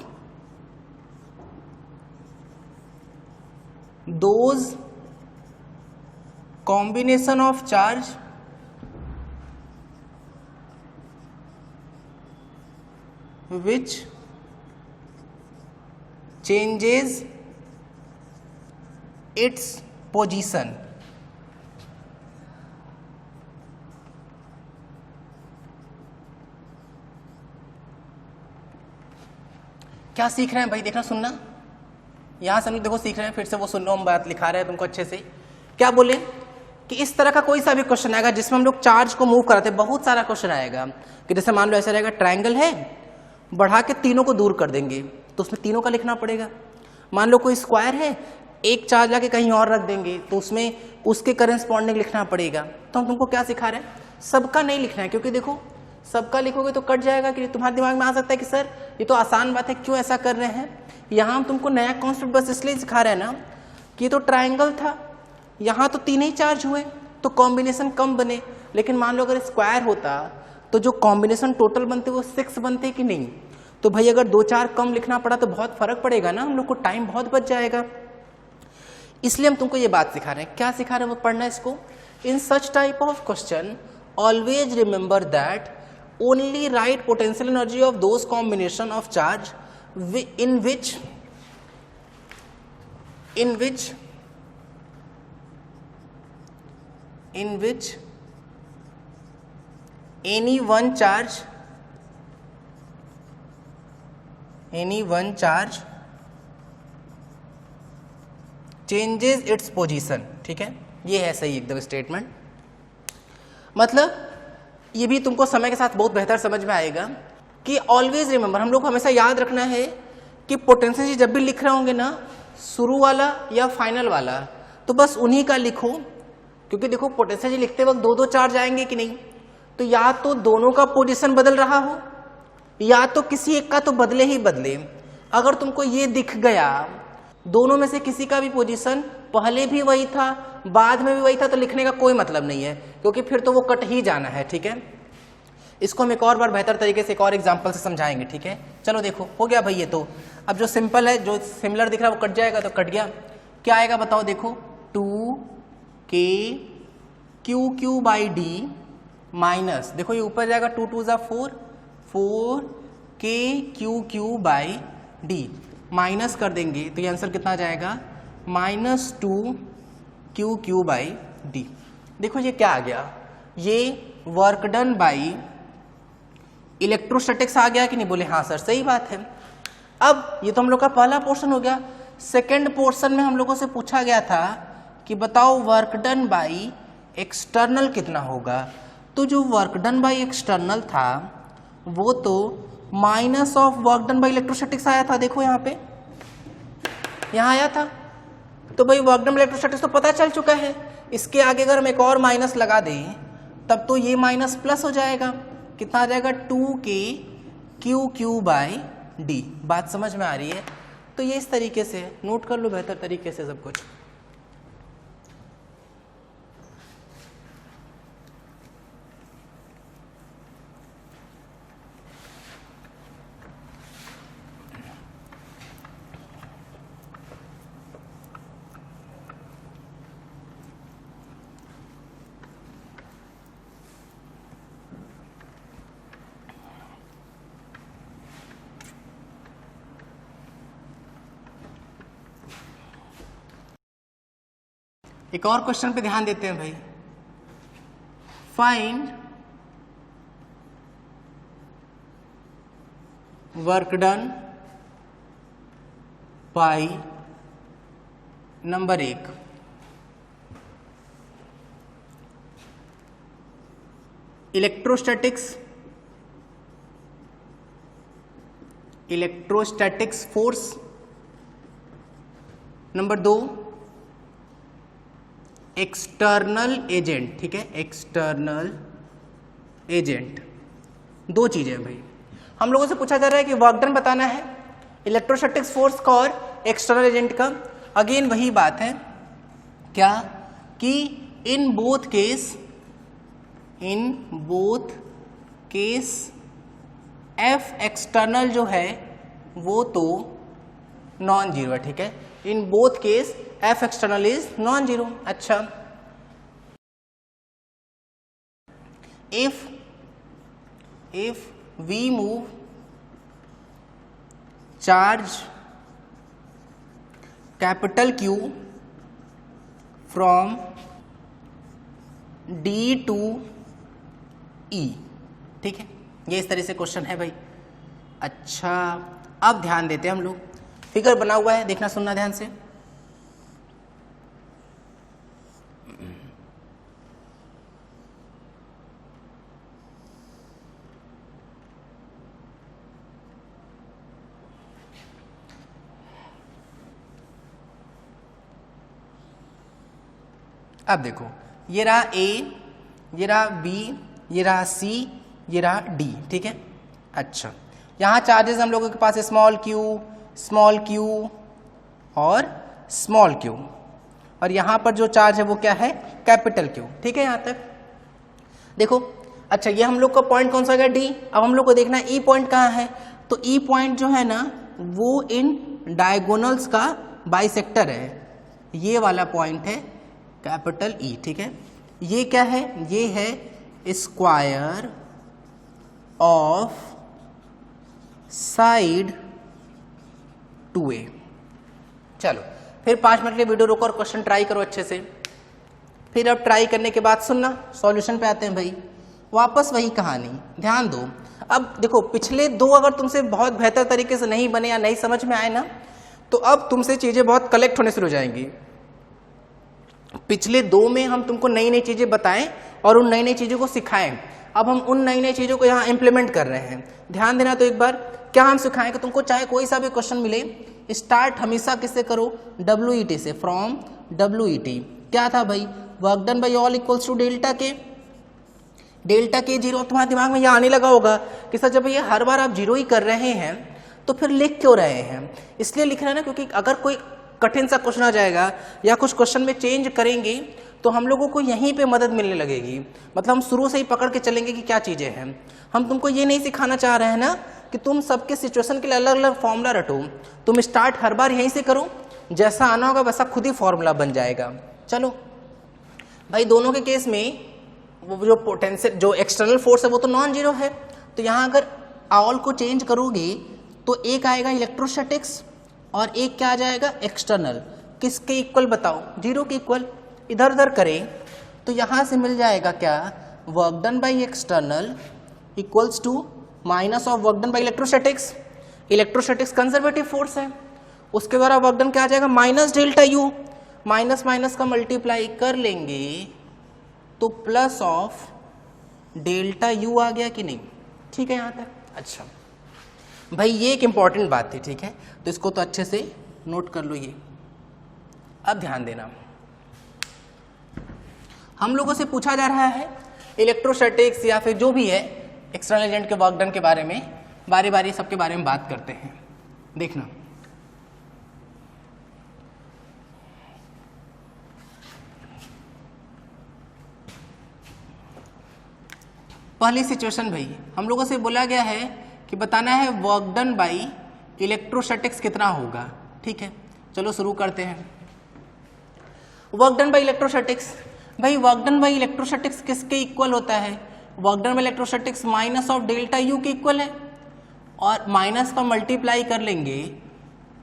those combination of charge which changes its position। क्या सीख रहे हैं भाई? देखना सुनना, यहां से हम देखो सीख रहे हैं, फिर से वो सुनो, हम बात लिखा रहे हैं तुमको अच्छे से। क्या बोले कि इस तरह का कोई सा भी क्वेश्चन आएगा जिसमें हम लोग चार्ज को मूव कराते हैं, बहुत सारा क्वेश्चन आएगा कि जैसे मान लो ऐसा रहेगा, ट्रायंगल है, बढ़ा के तीनों को दूर कर देंगे तो उसमें तीनों का लिखना पड़ेगा। मान लो कोई स्क्वायर है, एक चार्ज लाके कहीं और रख देंगे तो उसमें उसके करेस्पॉन्डिंग लिखना पड़ेगा। तो हम तुमको क्या सिखा रहे हैं? सबका नहीं लिखना है, क्योंकि देखो सबका लिखोगे तो कट जाएगा कि तुम्हारे दिमाग में आ सकता है कि सर ये तो आसान बात है, क्यों ऐसा कर रहे हैं। यहाँ हम तुमको नया कॉन्सेप्ट बस इसलिए सिखा रहे हैं ना कि ये तो ट्रायंगल था, यहाँ तो 3 ही चार्ज हुए तो कॉम्बिनेशन कम बने, लेकिन मान लो अगर स्क्वायर होता तो जो कॉम्बिनेशन टोटल बनते वो 6 बनते कि नहीं? तो भाई अगर 2-4 कम लिखना पड़ा तो बहुत फर्क पड़ेगा ना, हम लोग को टाइम बहुत बच जाएगा। इसलिए हम तुमको ये बात सिखा रहे हैं। क्या सिखा रहे हैं वो पढ़ना है इसको। In such type of question always remember that only write potential energy of those combination of charge in which any one charge changes its position, ठीक है, ये है सही एकदम स्टेटमेंट। मतलब ये भी तुमको समय के साथ बहुत बेहतर समझ में आएगा कि ऑलवेज रिमेंबर, हम लोग को हमेशा याद रखना है कि पोटेंशियल जब भी लिख रहे होंगे ना, शुरू वाला या फाइनल वाला, तो बस उन्हीं का लिखो, क्योंकि देखो पोटेंशियल लिखते वक्त दो दो चार्ज आएंगे कि नहीं, तो या तो दोनों का पोजीशन बदल रहा हो या तो किसी एक का तो बदले ही बदले। अगर तुमको ये दिख गया दोनों में से किसी का भी पोजीशन पहले भी वही था बाद में भी वही था, तो लिखने का कोई मतलब नहीं है, क्योंकि फिर तो वो कट ही जाना है, ठीक है। इसको हम एक और बार बेहतर तरीके से एक और एग्जांपल से समझाएंगे, ठीक है। चलो देखो, हो गया भाई ये तो। अब जो सिंपल है, जो सिमिलर दिख रहा है वो कट जाएगा, तो कट गया। क्या आएगा बताओ, देखो 2k/q/d माइनस, देखो ये ऊपर जाएगा 2 2 4 4k/q/d माइनस कर देंगे तो ये आंसर कितना आ जाएगा, -2q/d। देखो ये क्या आ गया, ये वर्क डन बाई इलेक्ट्रोस्टैटिक्स आ गया कि नहीं, बोले हाँ सर सही बात है। अब ये तो हम लोग का पहला पोर्शन हो गया। सेकंड पोर्शन में हम लोगों से पूछा गया था कि बताओ वर्क डन बाई एक्सटर्नल कितना होगा। तो जो वर्क डन बाई एक्सटर्नल था वो तो minus of work done by electrostatics आया था, देखो यहाँ पे, यहाँ आया था। तो भाई वर्क डन बाई इलेक्ट्रोस्टैटिक्स तो पता चल चुका है, इसके आगे अगर हम एक और माइनस लगा दें तब तो ये माइनस प्लस हो जाएगा, कितना आ जाएगा 2k/q/d। बात समझ में आ रही है? तो ये इस तरीके से नोट कर लो बेहतर तरीके से सब कुछ। एक और क्वेश्चन पे ध्यान देते हैं भाई। Find work done by number 1, electrostatics force. Number 2 external agent, ठीक है, एक्सटर्नल एजेंट। दो चीजें भाई हम लोगों से पूछा जा रहा है कि वर्क डन बताना है इलेक्ट्रोस्टैटिक्स फोर्स का और एक्सटर्नल एजेंट का। अगेन वही बात है क्या कि in both case F external जो है वो तो नॉन जीरो है, ठीक है। In both case F external is non zero. अच्छा, if we move charge capital Q from D to E, ठीक है, ये इस तरह से क्वेश्चन है भाई। अच्छा, अब ध्यान देते हैं हम लोग, फिगर बना हुआ है, देखना सुनना ध्यान से। अब देखो, ये रहा A, ये रहा B, ये रहा C, ये रहा D, ठीक है। अच्छा, यहाँ चार्जेस हम लोगों के पास स्मॉल q और स्मॉल q, और यहाँ पर जो चार्ज है वो क्या है, कैपिटल Q, ठीक है। यहाँ तक देखो। अच्छा, ये हम लोग का पॉइंट कौन सा गया, D। अब हम लोग को देखना है E पॉइंट कहाँ है। तो E पॉइंट जो है ना वो इन डायगोनल्स का बाइसेक्टर है, ये वाला पॉइंट है कैपिटल E, ठीक है। ये क्या है, ये है स्क्वायर ऑफ साइड 2A। चलो फिर 5 मिनट के लिए वीडियो रोको और क्वेश्चन ट्राई करो अच्छे से। फिर अब ट्राई करने के बाद सुनना, सॉल्यूशन पे आते हैं भाई। वापस वही कहानी। ध्यान दो, अब देखो पिछले दो अगर तुमसे बहुत बेहतर तरीके से नहीं बने या नहीं समझ में आए ना, तो अब तुमसे चीजें बहुत कलेक्ट होने शुरू हो जाएंगी। पिछले दो में हम तुमको नई नई चीजें बताएं और उन नई नई चीजों को सिखाएं। अब हम उन नई नई चीजों को यहाँ इंप्लीमेंट कर रहे हैं। ध्यान देना तो एक बार, क्या हम सिखाएं कि तुमको चाहे कोई सा भी क्वेश्चन मिले, स्टार्ट हमेशा किससे करो, WET से, फ्रॉम WET। क्या था भाई, work done by all equals to delta K, delta K zero. तुम्हारे दिमाग में ये आने लगा होगा कि सर जब ये हर बार आप जीरो ही कर रहे हैं तो फिर लिख क्यों रहे हैं? इसलिए लिख रहे हैं ना क्योंकि अगर कोई कठिन सा क्वेश्चन आ जाएगा या कुछ क्वेश्चन में चेंज करेंगे तो हम लोगों को यहीं पे मदद मिलने लगेगी। मतलब हम शुरू से ही पकड़ के चलेंगे कि क्या चीज़ें हैं। हम तुमको ये नहीं सिखाना चाह रहे हैं ना कि तुम सबके सिचुएशन के लिए अलग अलग फॉर्मूला रटो। तुम स्टार्ट हर बार यहीं से करो, जैसा आना होगा वैसा खुद ही फॉर्मूला बन जाएगा। चलो भाई, दोनों के केस में वो जो पोटेंशियल जो एक्सटर्नल फोर्स है वो तो नॉन जीरो है, तो यहाँ अगर ऑल को चेंज करोगे तो एक आएगा इलेक्ट्रोस्टैटिक्स और एक क्या आ जाएगा, एक्सटर्नल। किसके इक्वल बताओ, जीरो के इक्वल। इधर उधर करें तो यहाँ से मिल जाएगा क्या, work done by external equals to minus of work done by electrostatics. Electrostatics conservative force है, उसके द्वारा वर्क डन क्या आ जाएगा, minus delta U. Minus minus का मल्टीप्लाई कर लेंगे तो प्लस ऑफ डेल्टा यू आ गया कि नहीं? ठीक है यहाँ तक। अच्छा भाई, ये एक इंपॉर्टेंट बात थी, ठीक है, तो इसको तो अच्छे से नोट कर लो ये। अब ध्यान देना, हम लोगों से पूछा जा रहा है इलेक्ट्रोस्टैटिक्स या फिर जो भी है एक्सटर्नल एजेंट के वर्क डन के बारे में, बारी बारी सबके बारे में बात करते हैं। देखना, पहली सिचुएशन भाई, हम लोगों से बोला गया है कि बताना है वर्क डन बाई इलेक्ट्रोस्टैटिक्स कितना होगा। ठीक है, चलो शुरू करते हैं। वर्क डन बाई इलेक्ट्रोस्टैटिक्स, भाई वर्क डन बाई इलेक्ट्रोस्टैटिक्स किसके इक्वल होता है? Work done by electrostatics minus of delta U के इक्वल है, और माइनस का मल्टीप्लाई कर लेंगे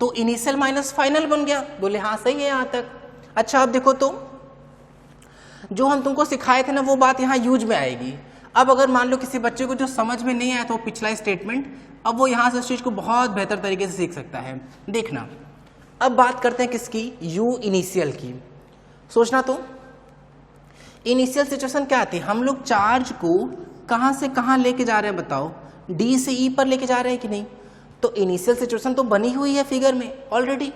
तो इनिशियल माइनस फाइनल बन गया। बोले हाँ सही है यहाँ तक। अच्छा अब देखो, तो जो हम तुमको सिखाए थे ना वो बात यहाँ यूज में आएगी। अब अगर मान लो किसी बच्चे को जो समझ में नहीं आया तो पिछला स्टेटमेंट, अब वो यहाँ से इस चीज को बहुत बेहतर तरीके से सीख सकता है। देखना, अब बात करते हैं किसकी, यू इनिशियल की। सोचना तो, इनिशियल सिचुएशन क्या आती है, हम लोग चार्ज को कहाँ से कहाँ लेके जा रहे हैं बताओ, डी से ई पर लेके जा रहे हैं कि नहीं? तो इनिशियल सिचुएशन तो बनी हुई है फिगर में ऑलरेडी।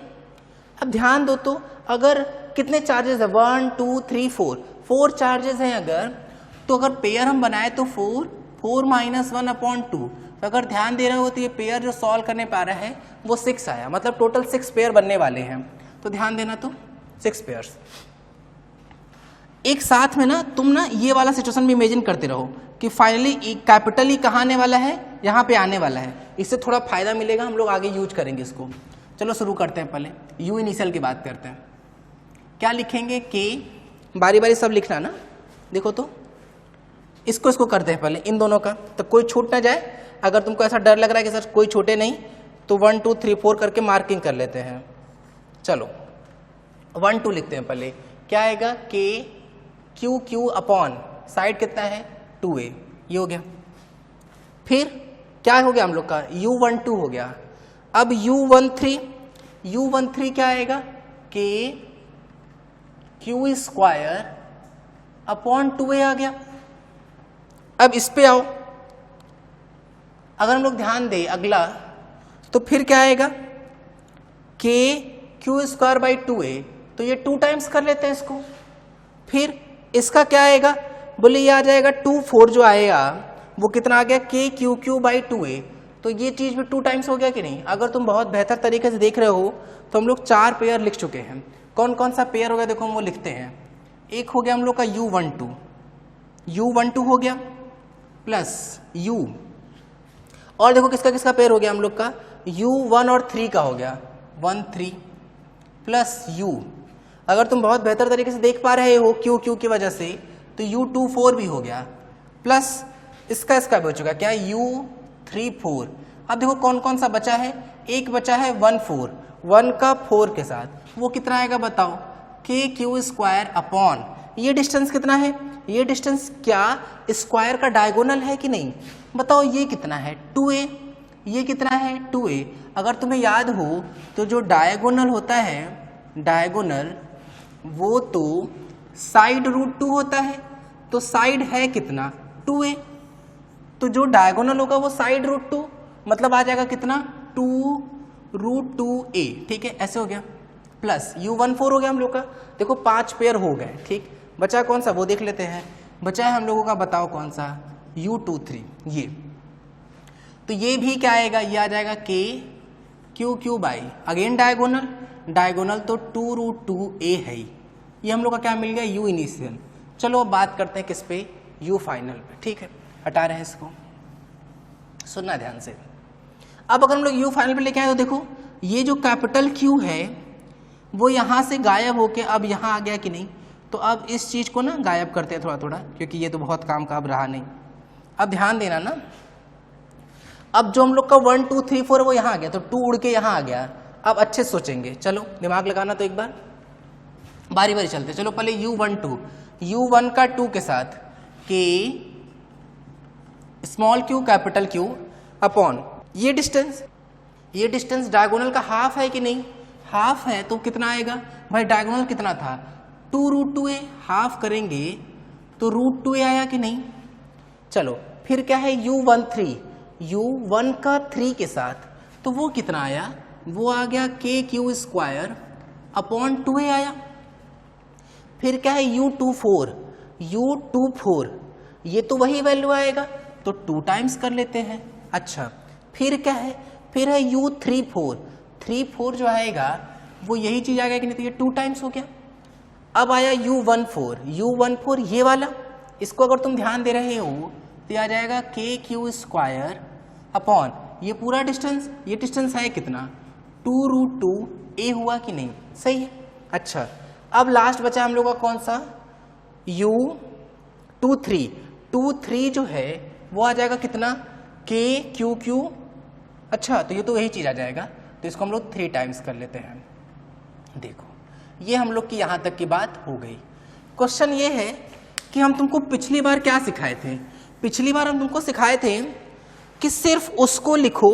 अब ध्यान दो, तो अगर कितने चार्जेस है, 1 2 3 4, 4 चार्जेस हैं अगर, तो अगर पेयर हम बनाए तो 4 माइनस 1/2। तो अगर ध्यान दे रहे हो तो ये पेयर जो सॉल्व करने पा रहा है वो 6 आया, मतलब टोटल 6 पेयर बनने वाले हैं। तो ध्यान देना, तो 6 पेयर्स एक साथ में ना। तुम ना ये वाला सिचुएशन भी इमेजिन करते रहो कि फाइनली कैपिटल ई कहाँ आने वाला है, यहाँ पे आने वाला है। इससे थोड़ा फायदा मिलेगा, हम लोग आगे यूज करेंगे इसको। चलो शुरू करते हैं, पहले यू इनिशियल की बात करते हैं। क्या लिखेंगे, के, बारी बारी सब लिखना ना। देखो तो इसको करते हैं पहले इन दोनों का, तो कोई छूट ना जाए। अगर तुमको ऐसा डर लग रहा है कि सर कोई छूटे नहीं, तो 1 2 3 4 करके मार्किंग कर लेते हैं। चलो 1 2 लिखते हैं पहले। क्या आएगा, के क्यू क्यू अपॉन साइड कितना है 2a, ये हो गया। फिर क्या हो गया हम लोग का, u12 हो गया। अब u13 क्या आएगा, के क्यू स्क्वायर अपॉन 2a आ गया। अब इस पे आओ, अगर हम लोग ध्यान दें अगला, तो फिर क्या आएगा, के क्यू स्क्वायर बाई 2a, तो ये 2 टाइम्स कर लेते हैं इसको। फिर इसका क्या आएगा, बोले ये आ जाएगा 2 4 जो आएगा वो कितना आ गया, के क्यू क्यू बाई 2a। तो ये चीज भी 2 टाइम्स हो गया कि नहीं? अगर तुम बहुत बेहतर तरीके से देख रहे हो तो हम लोग 4 पेयर लिख चुके हैं। कौन कौन सा पेयर हो गया देखो, हम वो लिखते हैं। एक हो गया हम लोग का u12 हो गया प्लस u, और देखो किसका किसका पेयर हो गया हम लोग का, u1 और 3 का हो गया, 1 3 प्लस u। अगर तुम बहुत बेहतर तरीके से देख पा रहे हो क्यू की वजह से, तो u24 भी हो गया, प्लस इसका भी हो चुका क्या, u34। अब देखो कौन कौन सा बचा है, एक बचा है 1 4 का 4 के साथ, वो कितना आएगा बताओ, के क्यू स्क्वायर अपॉन, ये डिस्टेंस कितना है, ये डिस्टेंस क्या स्क्वायर का डायगोनल है कि नहीं, बताओ ये कितना है 2a, ये कितना है 2a। अगर तुम्हें याद हो तो जो डायगोनल होता है, डायगोनल वो तो साइड रूट 2 होता है, तो साइड है कितना 2a, तो जो डायगोनल होगा वो साइड रूट 2, मतलब आ जाएगा कितना 2√2a, ठीक है, ऐसे हो गया। प्लस u14 हो गया हम लोग का, देखो 5 पेयर हो गए, ठीक। बचा कौन सा वो देख लेते हैं, बचा है हम लोगों का, बताओ कौन सा, u23, ये तो ये भी क्या आएगा, ये आ जाएगा k/q3, अगेन डायगोनल, डायगोनल तो 2√2a है, ये हम लोग का क्या मिल गया u इनिशियल। चलो अब बात करते हैं किस पे, u फाइनल पे, ठीक है, हटा रहे हैं इसको, सुनना ध्यान से। अब अगर हम लोग u फाइनल पे लेके आए तो देखो ये जो कैपिटल Q है वो यहाँ से गायब होके अब यहाँ आ गया कि नहीं, तो अब इस चीज़ को ना गायब करते हैं थोड़ा थोड़ा, क्योंकि ये तो बहुत काम का अब रहा नहीं। अब ध्यान देना ना, अब जो हम लोग का 1 2 3 4 वो यहाँ आ गया, तो 2 उड़ के यहाँ आ गया। अब अच्छे से सोचेंगे, चलो दिमाग लगाना, तो एक बार बारी बारी चलते। चलो पहले u12, u1 का 2 के साथ k small q capital Q upon ये डिस्टेंस डायगोनल का हाफ है कि नहीं, हाफ है, तो कितना आएगा भाई, डायगोनल कितना था 2√2a, हाफ करेंगे तो √2a आया कि नहीं। चलो फिर क्या है u13, u1 का 3 के साथ, तो वो कितना आया, वो आ गया k² अपॉन 2a आया। फिर क्या है u24, ये तो वही वैल्यू आएगा, तो 2 टाइम्स कर लेते हैं। अच्छा फिर क्या है, फिर है u34 जो आएगा वो यही चीज आएगा कि नहीं, तो ये 2 टाइम्स हो गया। अब आया u14 ये वाला, इसको अगर तुम ध्यान दे रहे हो तो आ जाएगा k² अपॉन ये पूरा डिस्टेंस, ये डिस्टेंस है कितना 2√2a हुआ कि नहीं, सही है। अच्छा अब लास्ट बचा हम लोग का कौन सा, u23 जो है वो आ जाएगा कितना k/q। अच्छा तो ये तो वही चीज आ जाएगा, तो इसको हम लोग 3 टाइम्स कर लेते हैं। देखो ये हम लोग की यहाँ तक की बात हो गई। क्वेश्चन ये है कि हम तुमको पिछली बार क्या सिखाए थे, पिछली बार हम तुमको सिखाए थे कि सिर्फ उसको लिखो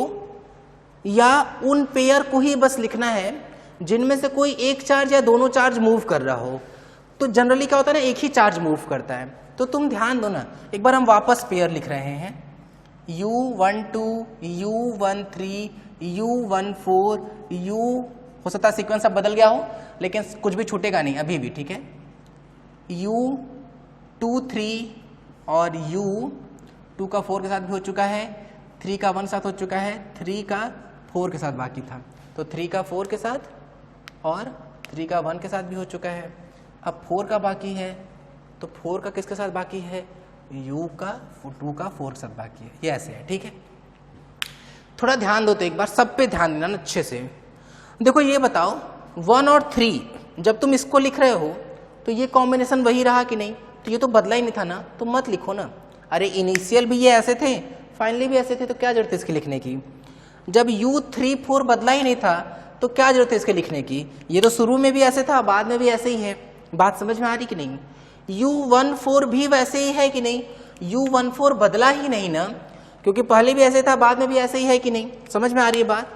या उन पेयर को ही बस लिखना है जिनमें से कोई एक चार्ज या दोनों चार्ज मूव कर रहा हो। तो जनरली क्या होता है ना, एक ही चार्ज मूव करता है। तो तुम ध्यान दो ना, एक बार हम वापस पेयर लिख रहे हैं, u12, u13, u14, हो सकता है सीक्वेंस अब बदल गया हो लेकिन कुछ भी छूटेगा नहीं अभी भी, ठीक है। u23 और u2 का 4 के साथ भी हो चुका है, 3 का 1 साथ हो चुका है, 3 का 4 के साथ बाकी था, तो 3 का 4 के साथ और 3 का 1 के साथ भी हो चुका है। अब 4 का बाकी है, तो 4 का किसके साथ बाकी है, u का 2 का 4 के साथ बाकी है, ये ऐसे है, ठीक है। थोड़ा ध्यान दो तो एक बार, सब पे ध्यान देना अच्छे से। देखो ये बताओ 1 और 3 जब तुम इसको लिख रहे हो तो ये कॉम्बिनेशन वही रहा कि नहीं, तो ये तो बदला ही नहीं था ना, तो मत लिखो ना। अरे इनिशियल भी ये ऐसे थे, फाइनली भी ऐसे थे, तो क्या जरूरत है इसके लिखने की। जब u34 बदला ही नहीं था तो क्या जरूरत है इसके लिखने की, ये तो शुरू में भी ऐसे था बाद में भी ऐसे ही है। बात समझ में आ रही कि नहीं। u14 भी वैसे ही है कि नहीं, u14 बदला ही नहीं ना, क्योंकि पहले भी ऐसे था बाद में भी ऐसे ही है कि नहीं, समझ में आ रही है बात।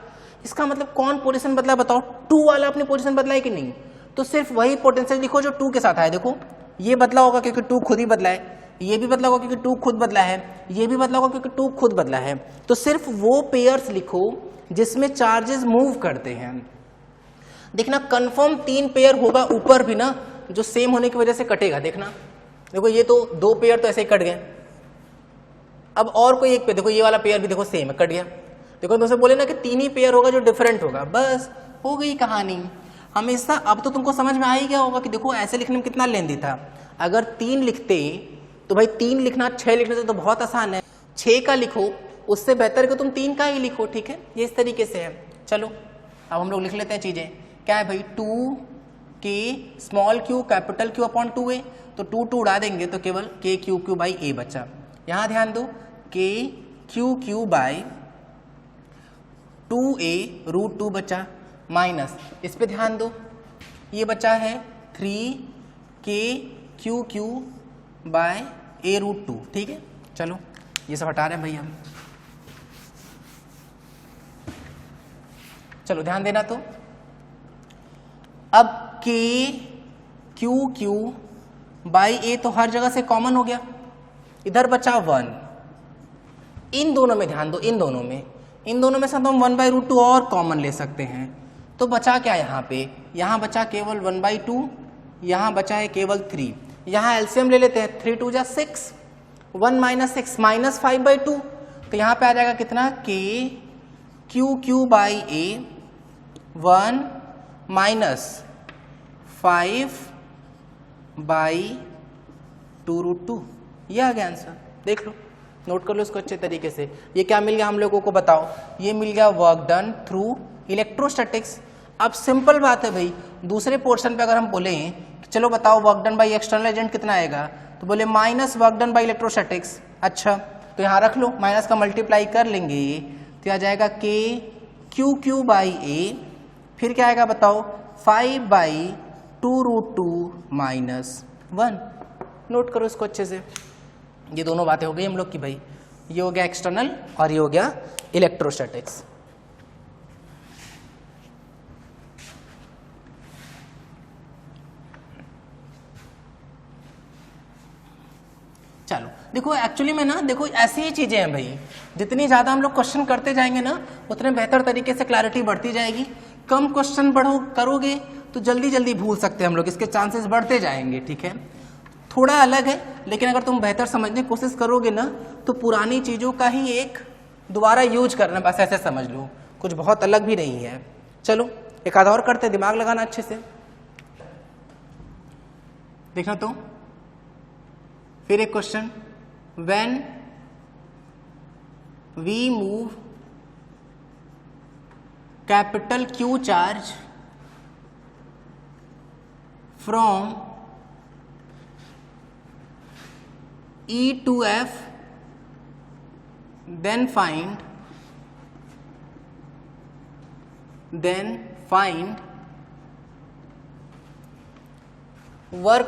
इसका मतलब कौन पोजीशन बदला बताओ, 2 वाला अपनी पोजीशन बदला है कि नहीं, तो सिर्फ वही पोटेंशियल लिखो जो 2 के साथ आया। देखो ये बदला होगा क्योंकि 2 खुद ही बदला है, ये भी बदला होगा क्योंकि 2 खुद बदला है, ये भी बदला होगा क्योंकि 2 खुद बदला है। तो सिर्फ वो पेयर्स लिखो जिसमें चार्जेस मूव करते हैं। देखना कंफर्म 3 पेयर होगा ऊपर भी ना, जो सेम होने की वजह से कटेगा। देखना देखो ये तो 2 पेयर तो ऐसे ही कट गए, अब और कोई एक पे देखो ये वाला पेयर भी देखो सेम है, कट गया। देखो तुमसे बोले ना कि 3 ही पेयर होगा जो डिफरेंट होगा, बस हो गई कहानी हमेशा। अब तो तुमको समझ में आ ही गया होगा कि देखो ऐसे लिखने में कितना लेंदी था। अगर 3 लिखते तो भाई 3 लिखना 6 लिखने से तो बहुत आसान है, 6 का लिखो उससे बेहतर कि तुम 3 का ही लिखो, ठीक है। ये इस तरीके से है। चलो अब हम लोग लिख लेते हैं चीजें, क्या है भाई 2k small q capital Q upon 2a, तो 2 उड़ा देंगे तो केवल k/q बाई a बचा। यहां ध्यान दो k/q बाई 2a√2 बचा, माइनस इस पे ध्यान दो ये बचा है 3k Q Q by a√2। ठीक है, चलो ये सब हटा रहे हैं भाई हम। चलो ध्यान देना। तो अब k Q Q by a तो हर जगह से कॉमन हो गया, इधर बचा 1। इन दोनों में ध्यान दो, इन दोनों में से हम 1/√2 और कॉमन ले सकते हैं। तो बचा क्या यहाँ पे, यहाँ बचा केवल 1/2, यहाँ बचा है केवल 3। यहाँ एलसीएम ले लेते हैं, 3 2 जा 6, 1 - 6 -5/2। तो यहाँ पे आ जाएगा कितना, k Q Q by a 1 - 5/2√2। ये आ गया आंसर। देख लो, नोट कर लो इसको अच्छे तरीके से। ये क्या मिल गया हम लोगों को बताओ, ये मिल गया वर्क डन थ्रू इलेक्ट्रोस्टैटिक्स। अब सिंपल बात है भाई, दूसरे पोर्शन पे अगर हम बोले चलो बताओ work done by external agent कितना आएगा, तो बोले minus work done by electrostatics. अच्छा, तो यहाँ रख लो, माइनस का मल्टीप्लाई कर लेंगे तो आ जाएगा k Q Q by a, फिर क्या आएगा बताओ 5/2√2 - 1। नोट करो इसको अच्छे से। ये दोनों बातें हो गई हम लोग की भाई, ये हो गया एक्सटर्नल और ये हो गया इलेक्ट्रोस्टैटिक्स। चलो देखो, एक्चुअली में ना देखो ऐसी ही चीजें हैं भाई, जितनी ज्यादा हम लोग क्वेश्चन करते जाएंगे ना उतने बेहतर तरीके से क्लैरिटी बढ़ती जाएगी। कम क्वेश्चन करोगे तो जल्दी जल्दी भूल सकते हैं हम लोग, इसके चांसेस बढ़ते जाएंगे। ठीक है, थोड़ा अलग है, लेकिन अगर तुम बेहतर समझने की कोशिश करोगे ना तो पुरानी चीजों का ही एक दोबारा यूज करना, बस ऐसे समझ लो, कुछ बहुत अलग भी नहीं है। चलो एक आधा और करते, दिमाग लगाना अच्छे से। देखना तो फिर एक question, when we move capital Q charge from E to F, then find work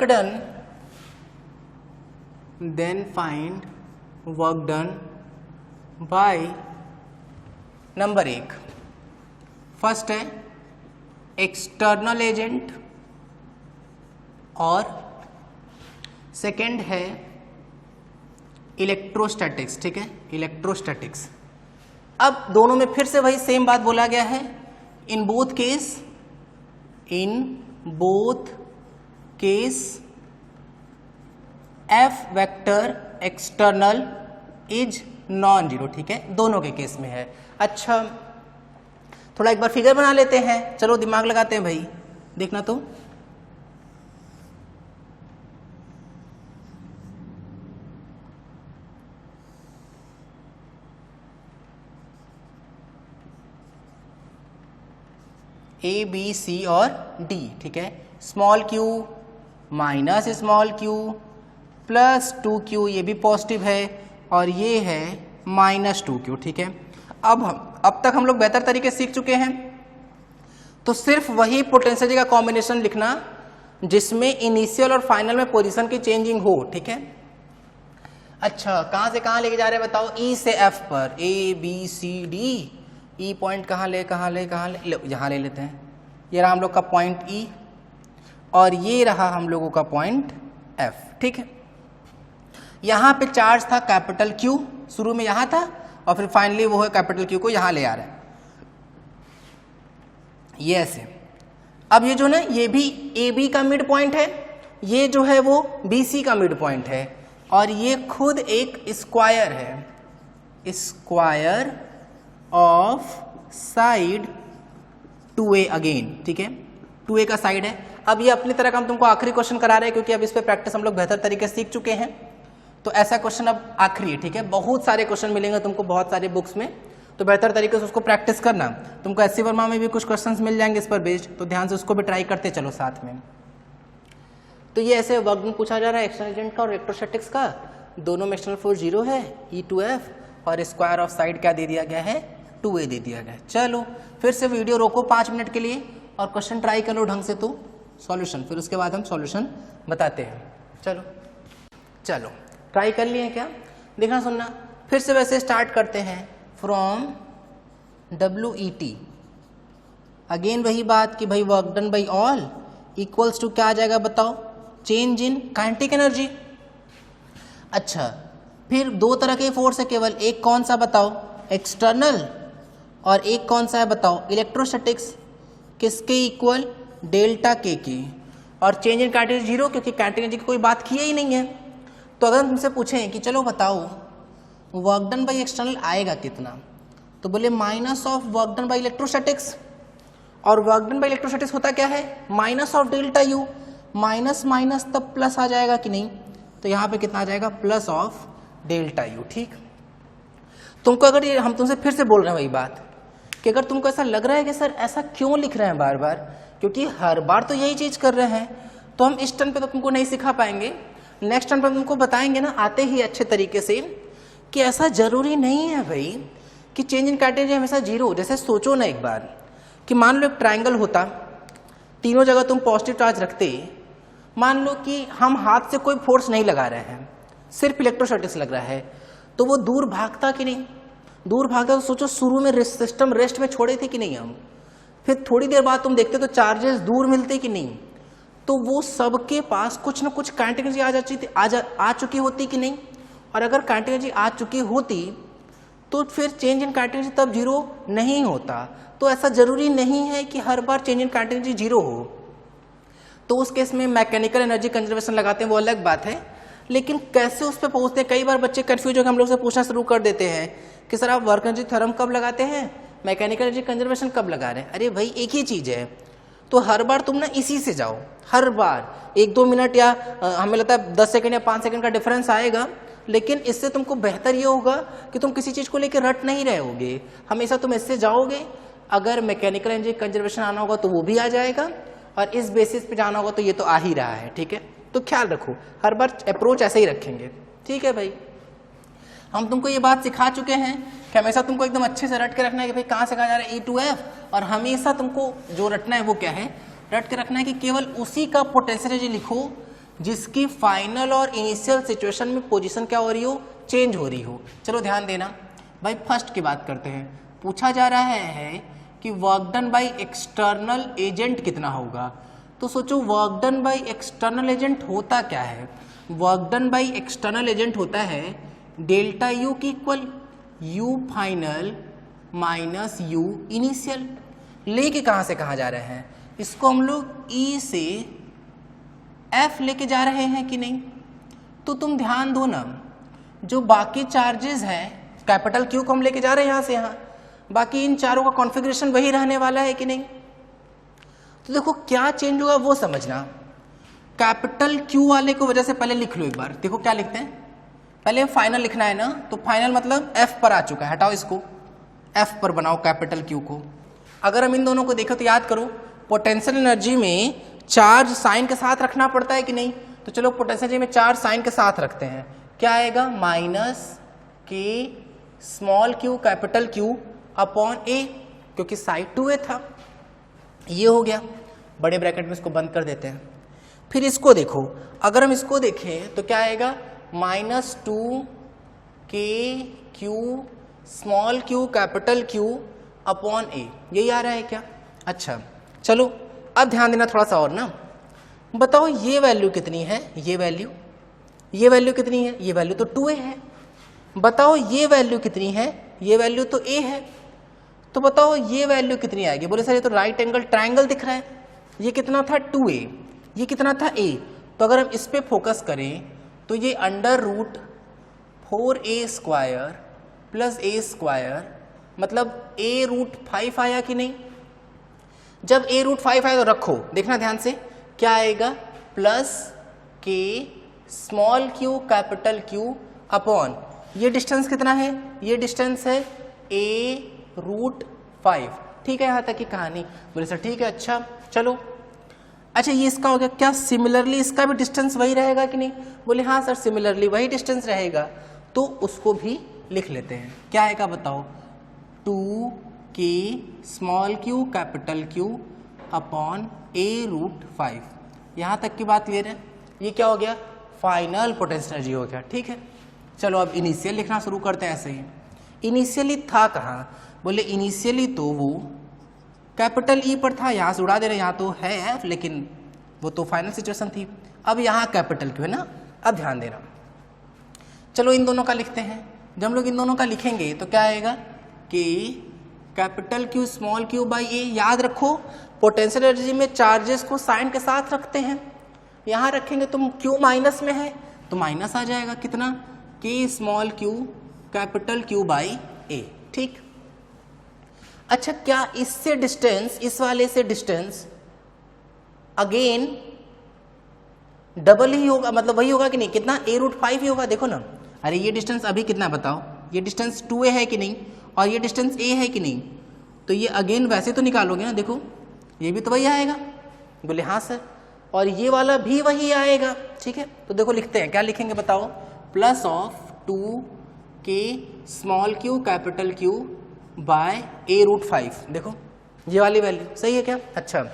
done, by number 1। First है एक्सटर्नल एजेंट और सेकंड है इलेक्ट्रोस्टैटिक्स। ठीक है, इलेक्ट्रोस्टैटिक्स। अब दोनों में फिर से वही सेम बात बोला गया है, in both case F vector external is non zero. ठीक है, दोनों के केस में है। अच्छा, थोड़ा एक बार फिगर बना लेते हैं, चलो दिमाग लगाते हैं भाई। देखना तो ए बी सी और डी। ठीक है, small Q minus small Q plus 2q, ये भी पॉजिटिव है, और ये है -2q। ठीक है, अब तक हम लोग बेहतर तरीके से सीख चुके हैं, तो सिर्फ वही पोटेंशियल का कॉम्बिनेशन लिखना जिसमें इनिशियल और फाइनल में पोजीशन की चेंजिंग हो। ठीक है, अच्छा कहां से कहां लेके जा रहे हैं बताओ, ई से एफ पर, A B C D, E point कहां ले यहाँ ले लेते हैं। ये रहा हम लोग का पॉइंट ई और ये रहा हम लोगों का पॉइंट एफ। ठीक है, यहाँ पे चार्ज था कैपिटल क्यू, शुरू में यहाँ था और फिर फाइनली वो है कैपिटल क्यू को यहाँ ले आ रहा है, ये ऐसे। अब ये जो ना, ये भी ए बी का मिड पॉइंट है, ये जो है वो बी सी का मिड पॉइंट है, और ये खुद एक स्क्वायर है, square of side 2a again. ठीक है, 2a का साइड है। अब ये अपनी तरह का हम तुमको आखिरी क्वेश्चन करा रहे हैं, क्योंकि अब इस पे प्रैक्टिस हम लोग बेहतर तरीके से सीख चुके हैं, तो ऐसा क्वेश्चन अब आखिरी है। ठीक है, बहुत सारे क्वेश्चन मिलेंगे तुमको बहुत सारे बुक्स में, तो बेहतर तरीके से उसको प्रैक्टिस करना। तुमको एससी वर्मा में भी कुछ क्वेश्चंस मिल जाएंगे इस पर बेस्ड, तो ध्यान से उसको भी ट्राई करते चलो साथ में। तो ये ऐसे वर्क डन पूछा जा रहा है एक्सटर्नल एजेंट का और इलेक्ट्रोस्टैटिक्स का, दोनों में एक्सटर्नल फोर्स 0 है, E to F, और स्क्वायर ऑफ साइड क्या दे दिया गया है, 2a दे दिया गया है। चलो फिर से वीडियो रोको 5 मिनट के लिए और क्वेश्चन ट्राई कर लो ढंग से, तो सॉल्यूशन, फिर उसके बाद हम सॉल्यूशन बताते हैं। चलो चलो ट्राई कर लिए क्या, देखना सुनना, फिर से वैसे स्टार्ट करते हैं फ्रॉम WET। अगेन वही बात कि भाई work done by all equals to क्या आ जाएगा बताओ, चेंज इन काइनेटिक एनर्जी। अच्छा फिर दो तरह के फोर्स है केवल, एक कौन सा बताओ, एक्सटर्नल, और एक कौन सा है बताओ, इलेक्ट्रोस्टैटिक्स। किसके इक्वल, डेल्टा के और change in kinetic energy zero, क्योंकि काइनेटिक एनर्जी की कोई बात की ही नहीं है। तो अगर तुमसे पूछें कि चलो बताओ वर्क डन बाई एक्सटर्नल आएगा कितना, तो बोले minus of work done by electrostatics, और वर्क डन बाई इलेक्ट्रोस्टैटिक्स होता क्या है, minus of delta U, minus minus तब प्लस आ जाएगा कि नहीं, तो यहाँ पे कितना आ जाएगा, प्लस ऑफ डेल्टा यू। ठीक, तुमको अगर ये हम तुमसे फिर से बोल रहे हैं वही बात कि अगर तुमको ऐसा लग रहा है कि सर ऐसा क्यों लिख रहे हैं बार बार, क्योंकि हर बार तो यही चीज कर रहे हैं, तो हम इस टर्न पे तो तुमको नहीं सिखा पाएंगे, नेक्स्ट टर्न पे तुमको बताएंगे ना आते ही अच्छे तरीके से कि ऐसा जरूरी नहीं है भाई कि चेंज इन काइनेटिक एनर्जी हमेशा जीरो। जैसे सोचो ना एक बार कि मान लो एक ट्राइंगल होता, तीनों जगह तुम पॉजिटिव चार्ज रखते, मान लो कि हम हाथ से कोई फोर्स नहीं लगा रहे हैं, सिर्फ इलेक्ट्रोस्टैटिक्स लग रहा है, तो वो दूर भागता कि नहीं, दूर भागता। तो सोचो शुरू में सिस्टम रेस्ट में छोड़े थे कि नहीं हम, फिर थोड़ी देर बाद तुम देखते तो चार्जेस दूर मिलते कि नहीं, तो वो सबके पास कुछ ना कुछ काइनेटिक एनर्जी आ चुकी होती कि नहीं, और अगर काइनेटिक एनर्जी आ चुकी होती तो फिर चेंज इन काइनेटिक एनर्जी तब जीरो नहीं होता। तो ऐसा जरूरी नहीं है कि हर बार change in kinetic energy zero हो। तो उस केस में मैकेनिकल एनर्जी कंजर्वेशन लगाते हैं वो अलग बात है, लेकिन कैसे उस पर पहुंचते हैं, कई बार बच्चे कंफ्यूज होकर हम लोग से पूछना शुरू कर देते हैं कि सर आप वर्क एनर्जी थ्योरम कब लगाते हैं, मैकेनिकल एनर्जी कंजर्वेशन कब लगा रहे हैं। अरे भाई एक ही चीज है, तो हर बार तुम ना इसी से जाओ, हर बार 1-2 मिनट या हमें लगता है 10 सेकंड या 5 सेकंड का डिफरेंस आएगा, लेकिन इससे तुमको बेहतर ये होगा कि तुम किसी चीज को लेकर रट नहीं रहे होगे, हमेशा तुम इससे जाओगे। अगर मैकेनिकल एनर्जी कंजर्वेशन आना होगा तो वो भी आ जाएगा, और इस बेसिस पे जाना होगा तो ये तो आ ही रहा है। ठीक है, तो ख्याल रखो हर बार अप्रोच ऐसे ही रखेंगे। ठीक है भाई, हम तुमको ये बात सिखा चुके हैं कि हमेशा तुमको एकदम अच्छे से रट के रखना है कि भाई कहाँ से कहाँ जा रहा है, E to F, और हमेशा तुमको जो रटना है वो क्या है, रट के रखना है कि केवल उसी का पोटेंशियल एनर्जी लिखो जिसकी फाइनल और इनिशियल सिचुएशन में पोजीशन क्या हो रही हो, चेंज हो रही हो। चलो ध्यान देना भाई, फर्स्ट की बात करते हैं। पूछा जा रहा है कि work done by external agent कितना होगा, तो सोचो work done by external agent होता क्या है, work done by external agent होता है डेल्टा यू की equal you final minus you initial. लेके कहाँ से कहाँ जा रहे हैं, इसको हम लोग E से F लेके जा रहे हैं कि नहीं। तो तुम ध्यान दो ना, जो बाकी चार्जेस हैं कैपिटल Q को हम लेके जा रहे हैं यहाँ से यहाँ, बाकी इन चारों का कॉन्फ़िगरेशन वही रहने वाला है कि नहीं। तो देखो क्या चेंज होगा वो समझना। कैपिटल Q वाले को वजह से पहले लिख लो एक बार, देखो क्या लिखते हैं, पहले फाइनल लिखना है ना, तो फाइनल मतलब F पर आ चुका है, हटाओ इसको, F पर बनाओ कैपिटल Q को। अगर हम इन दोनों को देखें तो याद करो पोटेंशियल एनर्जी में चार्ज साइन के साथ रखना पड़ता है कि नहीं, तो चलो पोटेंशियल एनर्जी में चार्ज साइन के साथ रखते हैं, क्या आएगा, माइनस के small q capital Q upon A, क्योंकि साइड 2A था, ये हो गया, बड़े ब्रैकेट में इसको बंद कर देते हैं। फिर इसको देखो, अगर हम इसको देखें तो क्या आएगा, minus 2k q small q capital Q upon A, यही आ रहा है क्या। अच्छा चलो अब ध्यान देना थोड़ा सा और ना, बताओ ये वैल्यू कितनी है, ये वैल्यू कितनी है, ये वैल्यू तो 2A है। बताओ ये वैल्यू कितनी है, ये वैल्यू तो A है। तो बताओ ये वैल्यू कितनी आएगी, बोले सर ये तो राइट एंगल ट्राइंगल दिख रहा है, ये कितना था 2A, ये कितना था A। तो अगर हम इस पे फोकस करें तो ये √4A² प्लस A² मतलब A√5 आया कि नहीं। जब A√5 आया तो रखो, देखना ध्यान से, क्या आएगा, plus k small q capital Q upon, ये डिस्टेंस कितना है, ये डिस्टेंस है A√5। ठीक है, यहाँ तक की कहानी। बोले सर ठीक है, अच्छा चलो, अच्छा ये इसका हो गया, क्या सिमिलरली इसका भी डिस्टेंस वही रहेगा कि नहीं। बोले हाँ सर सिमिलरली वही डिस्टेंस रहेगा, तो उसको भी लिख लेते हैं। क्या आएगा बताओ, 2k small q capital Q upon A√5। यहाँ तक की बात क्लियर है। ये क्या हो गया, फाइनल पोटेंशियल एनर्जी हो गया। ठीक है, चलो अब इनिशियल लिखना शुरू करते हैं। ऐसे ही इनिशियली था कहाँ, बोले इनिशियली तो वो कैपिटल ई पर था, यहाँ से उड़ा दे रहे, यहाँ तो है एफ, लेकिन वो तो फाइनल सिचुएशन थी। अब यहाँ कैपिटल क्यू है ना, अब ध्यान देना। चलो इन दोनों का लिखते हैं। जब हम लोग इन दोनों का लिखेंगे तो क्या आएगा कि capital Q small q by a. याद रखो पोटेंशियल एनर्जी में चार्जेस को साइन के साथ रखते हैं। यहाँ रखेंगे तो क्यू माइनस में है तो माइनस आ जाएगा, कितना के small Q capital Q by a. ठीक, अच्छा क्या इससे डिस्टेंस, इस वाले से डिस्टेंस अगेन डबल ही होगा, मतलब वही होगा कि नहीं, कितना a√5 ही होगा। देखो ना, अरे ये डिस्टेंस अभी कितना बताओ, ये डिस्टेंस 2a है कि नहीं, और ये डिस्टेंस a है कि नहीं, तो ये अगेन वैसे तो निकालोगे ना, देखो ये भी तो वही आएगा। बोले हाँ सर, और ये वाला भी वही आएगा। ठीक है, तो देखो लिखते हैं, क्या लिखेंगे बताओ, plus of 2k small Q capital Q by a√5। देखो ये वाली वैल्यू सही है क्या। अच्छा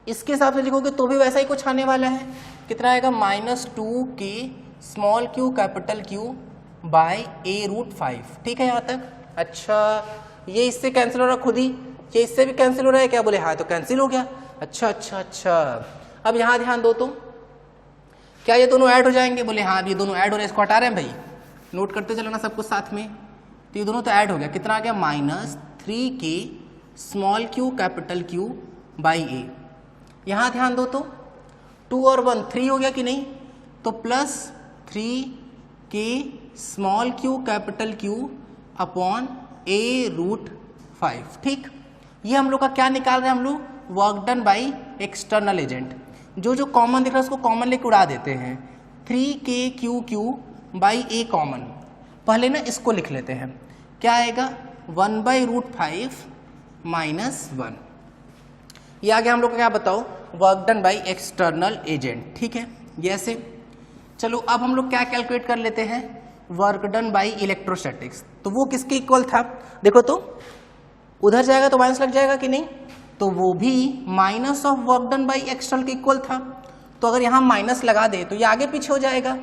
इसके हिसाब से लिखोगे तो भी वैसा ही कुछ आने वाला है, कितना आएगा -2k small Q capital Q by a√5। ठीक है यहाँ तक। अच्छा ये इससे कैंसिल हो रहा खुद ही, ये इससे भी कैंसिल हो रहा है क्या, बोले हाँ तो कैंसिल हो गया। अच्छा अच्छा अच्छा, अब यहाँ ध्यान दो तो क्या ये दोनों ऐड हो जाएंगे, बोले हाँ अब ये दोनों ऐड हो रहे हैं, इसको हटा रहे हैं भाई, नोट करते चलो ना सब कुछ साथ में। तो ये दोनों तो ऐड हो गया, कितना आ गया -3k small Q capital Q by a. यहाँ ध्यान दो तो 2 और 1 3 हो गया कि नहीं, तो +3k small Q capital Q upon a√5। ठीक, ये हम लोग का क्या निकाल रहे हैं हम लोग, work done by external agent. जो कॉमन दिख रहा है उसको कॉमन लेके उड़ा देते हैं, 3k बाई ए कॉमन। पहले ना इसको लिख लेते हैं, क्या आएगा 1/√5 -1। ये आ गया हम लोग का, क्या बताओ, work done by external agent. ठीक है, ये ऐसे। चलो अब हम लोग क्या कैलकुलेट कर लेते हैं, वर्क डन बाई इलेक्ट्रोस्टैटिक्स। तो वो किसके इक्वल था, देखो तो उधर जाएगा तो माइनस लग जाएगा कि नहीं, तो वो भी minus of work done by external के इक्वल था। तो अगर यहाँ माइनस लगा दे तो ये आगे पीछे हो जाएगा,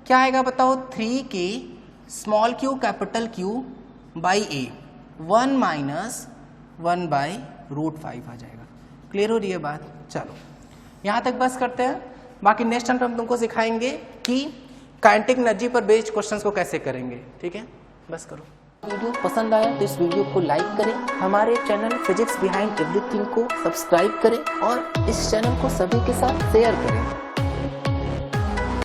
क्या आएगा बताओ, 3k small Q capital Q by a, 1 - 1/√5 आ जाएगा। क्लियर हो रही है बात। चलो यहाँ तक बस करते हैं, बाकी नेक्स्ट टाइम हम तुमको सिखाएंगे कि काइनेटिक एनर्जी पर बेस्ड क्वेश्चंस को कैसे करेंगे। ठीक है, बस करो। वीडियो पसंद आया तो इस वीडियो को लाइक करें, हमारे चैनल फिजिक्स बिहाइंड एवरीथिंग को सब्सक्राइब करें और इस चैनल को सभी के साथ शेयर करें।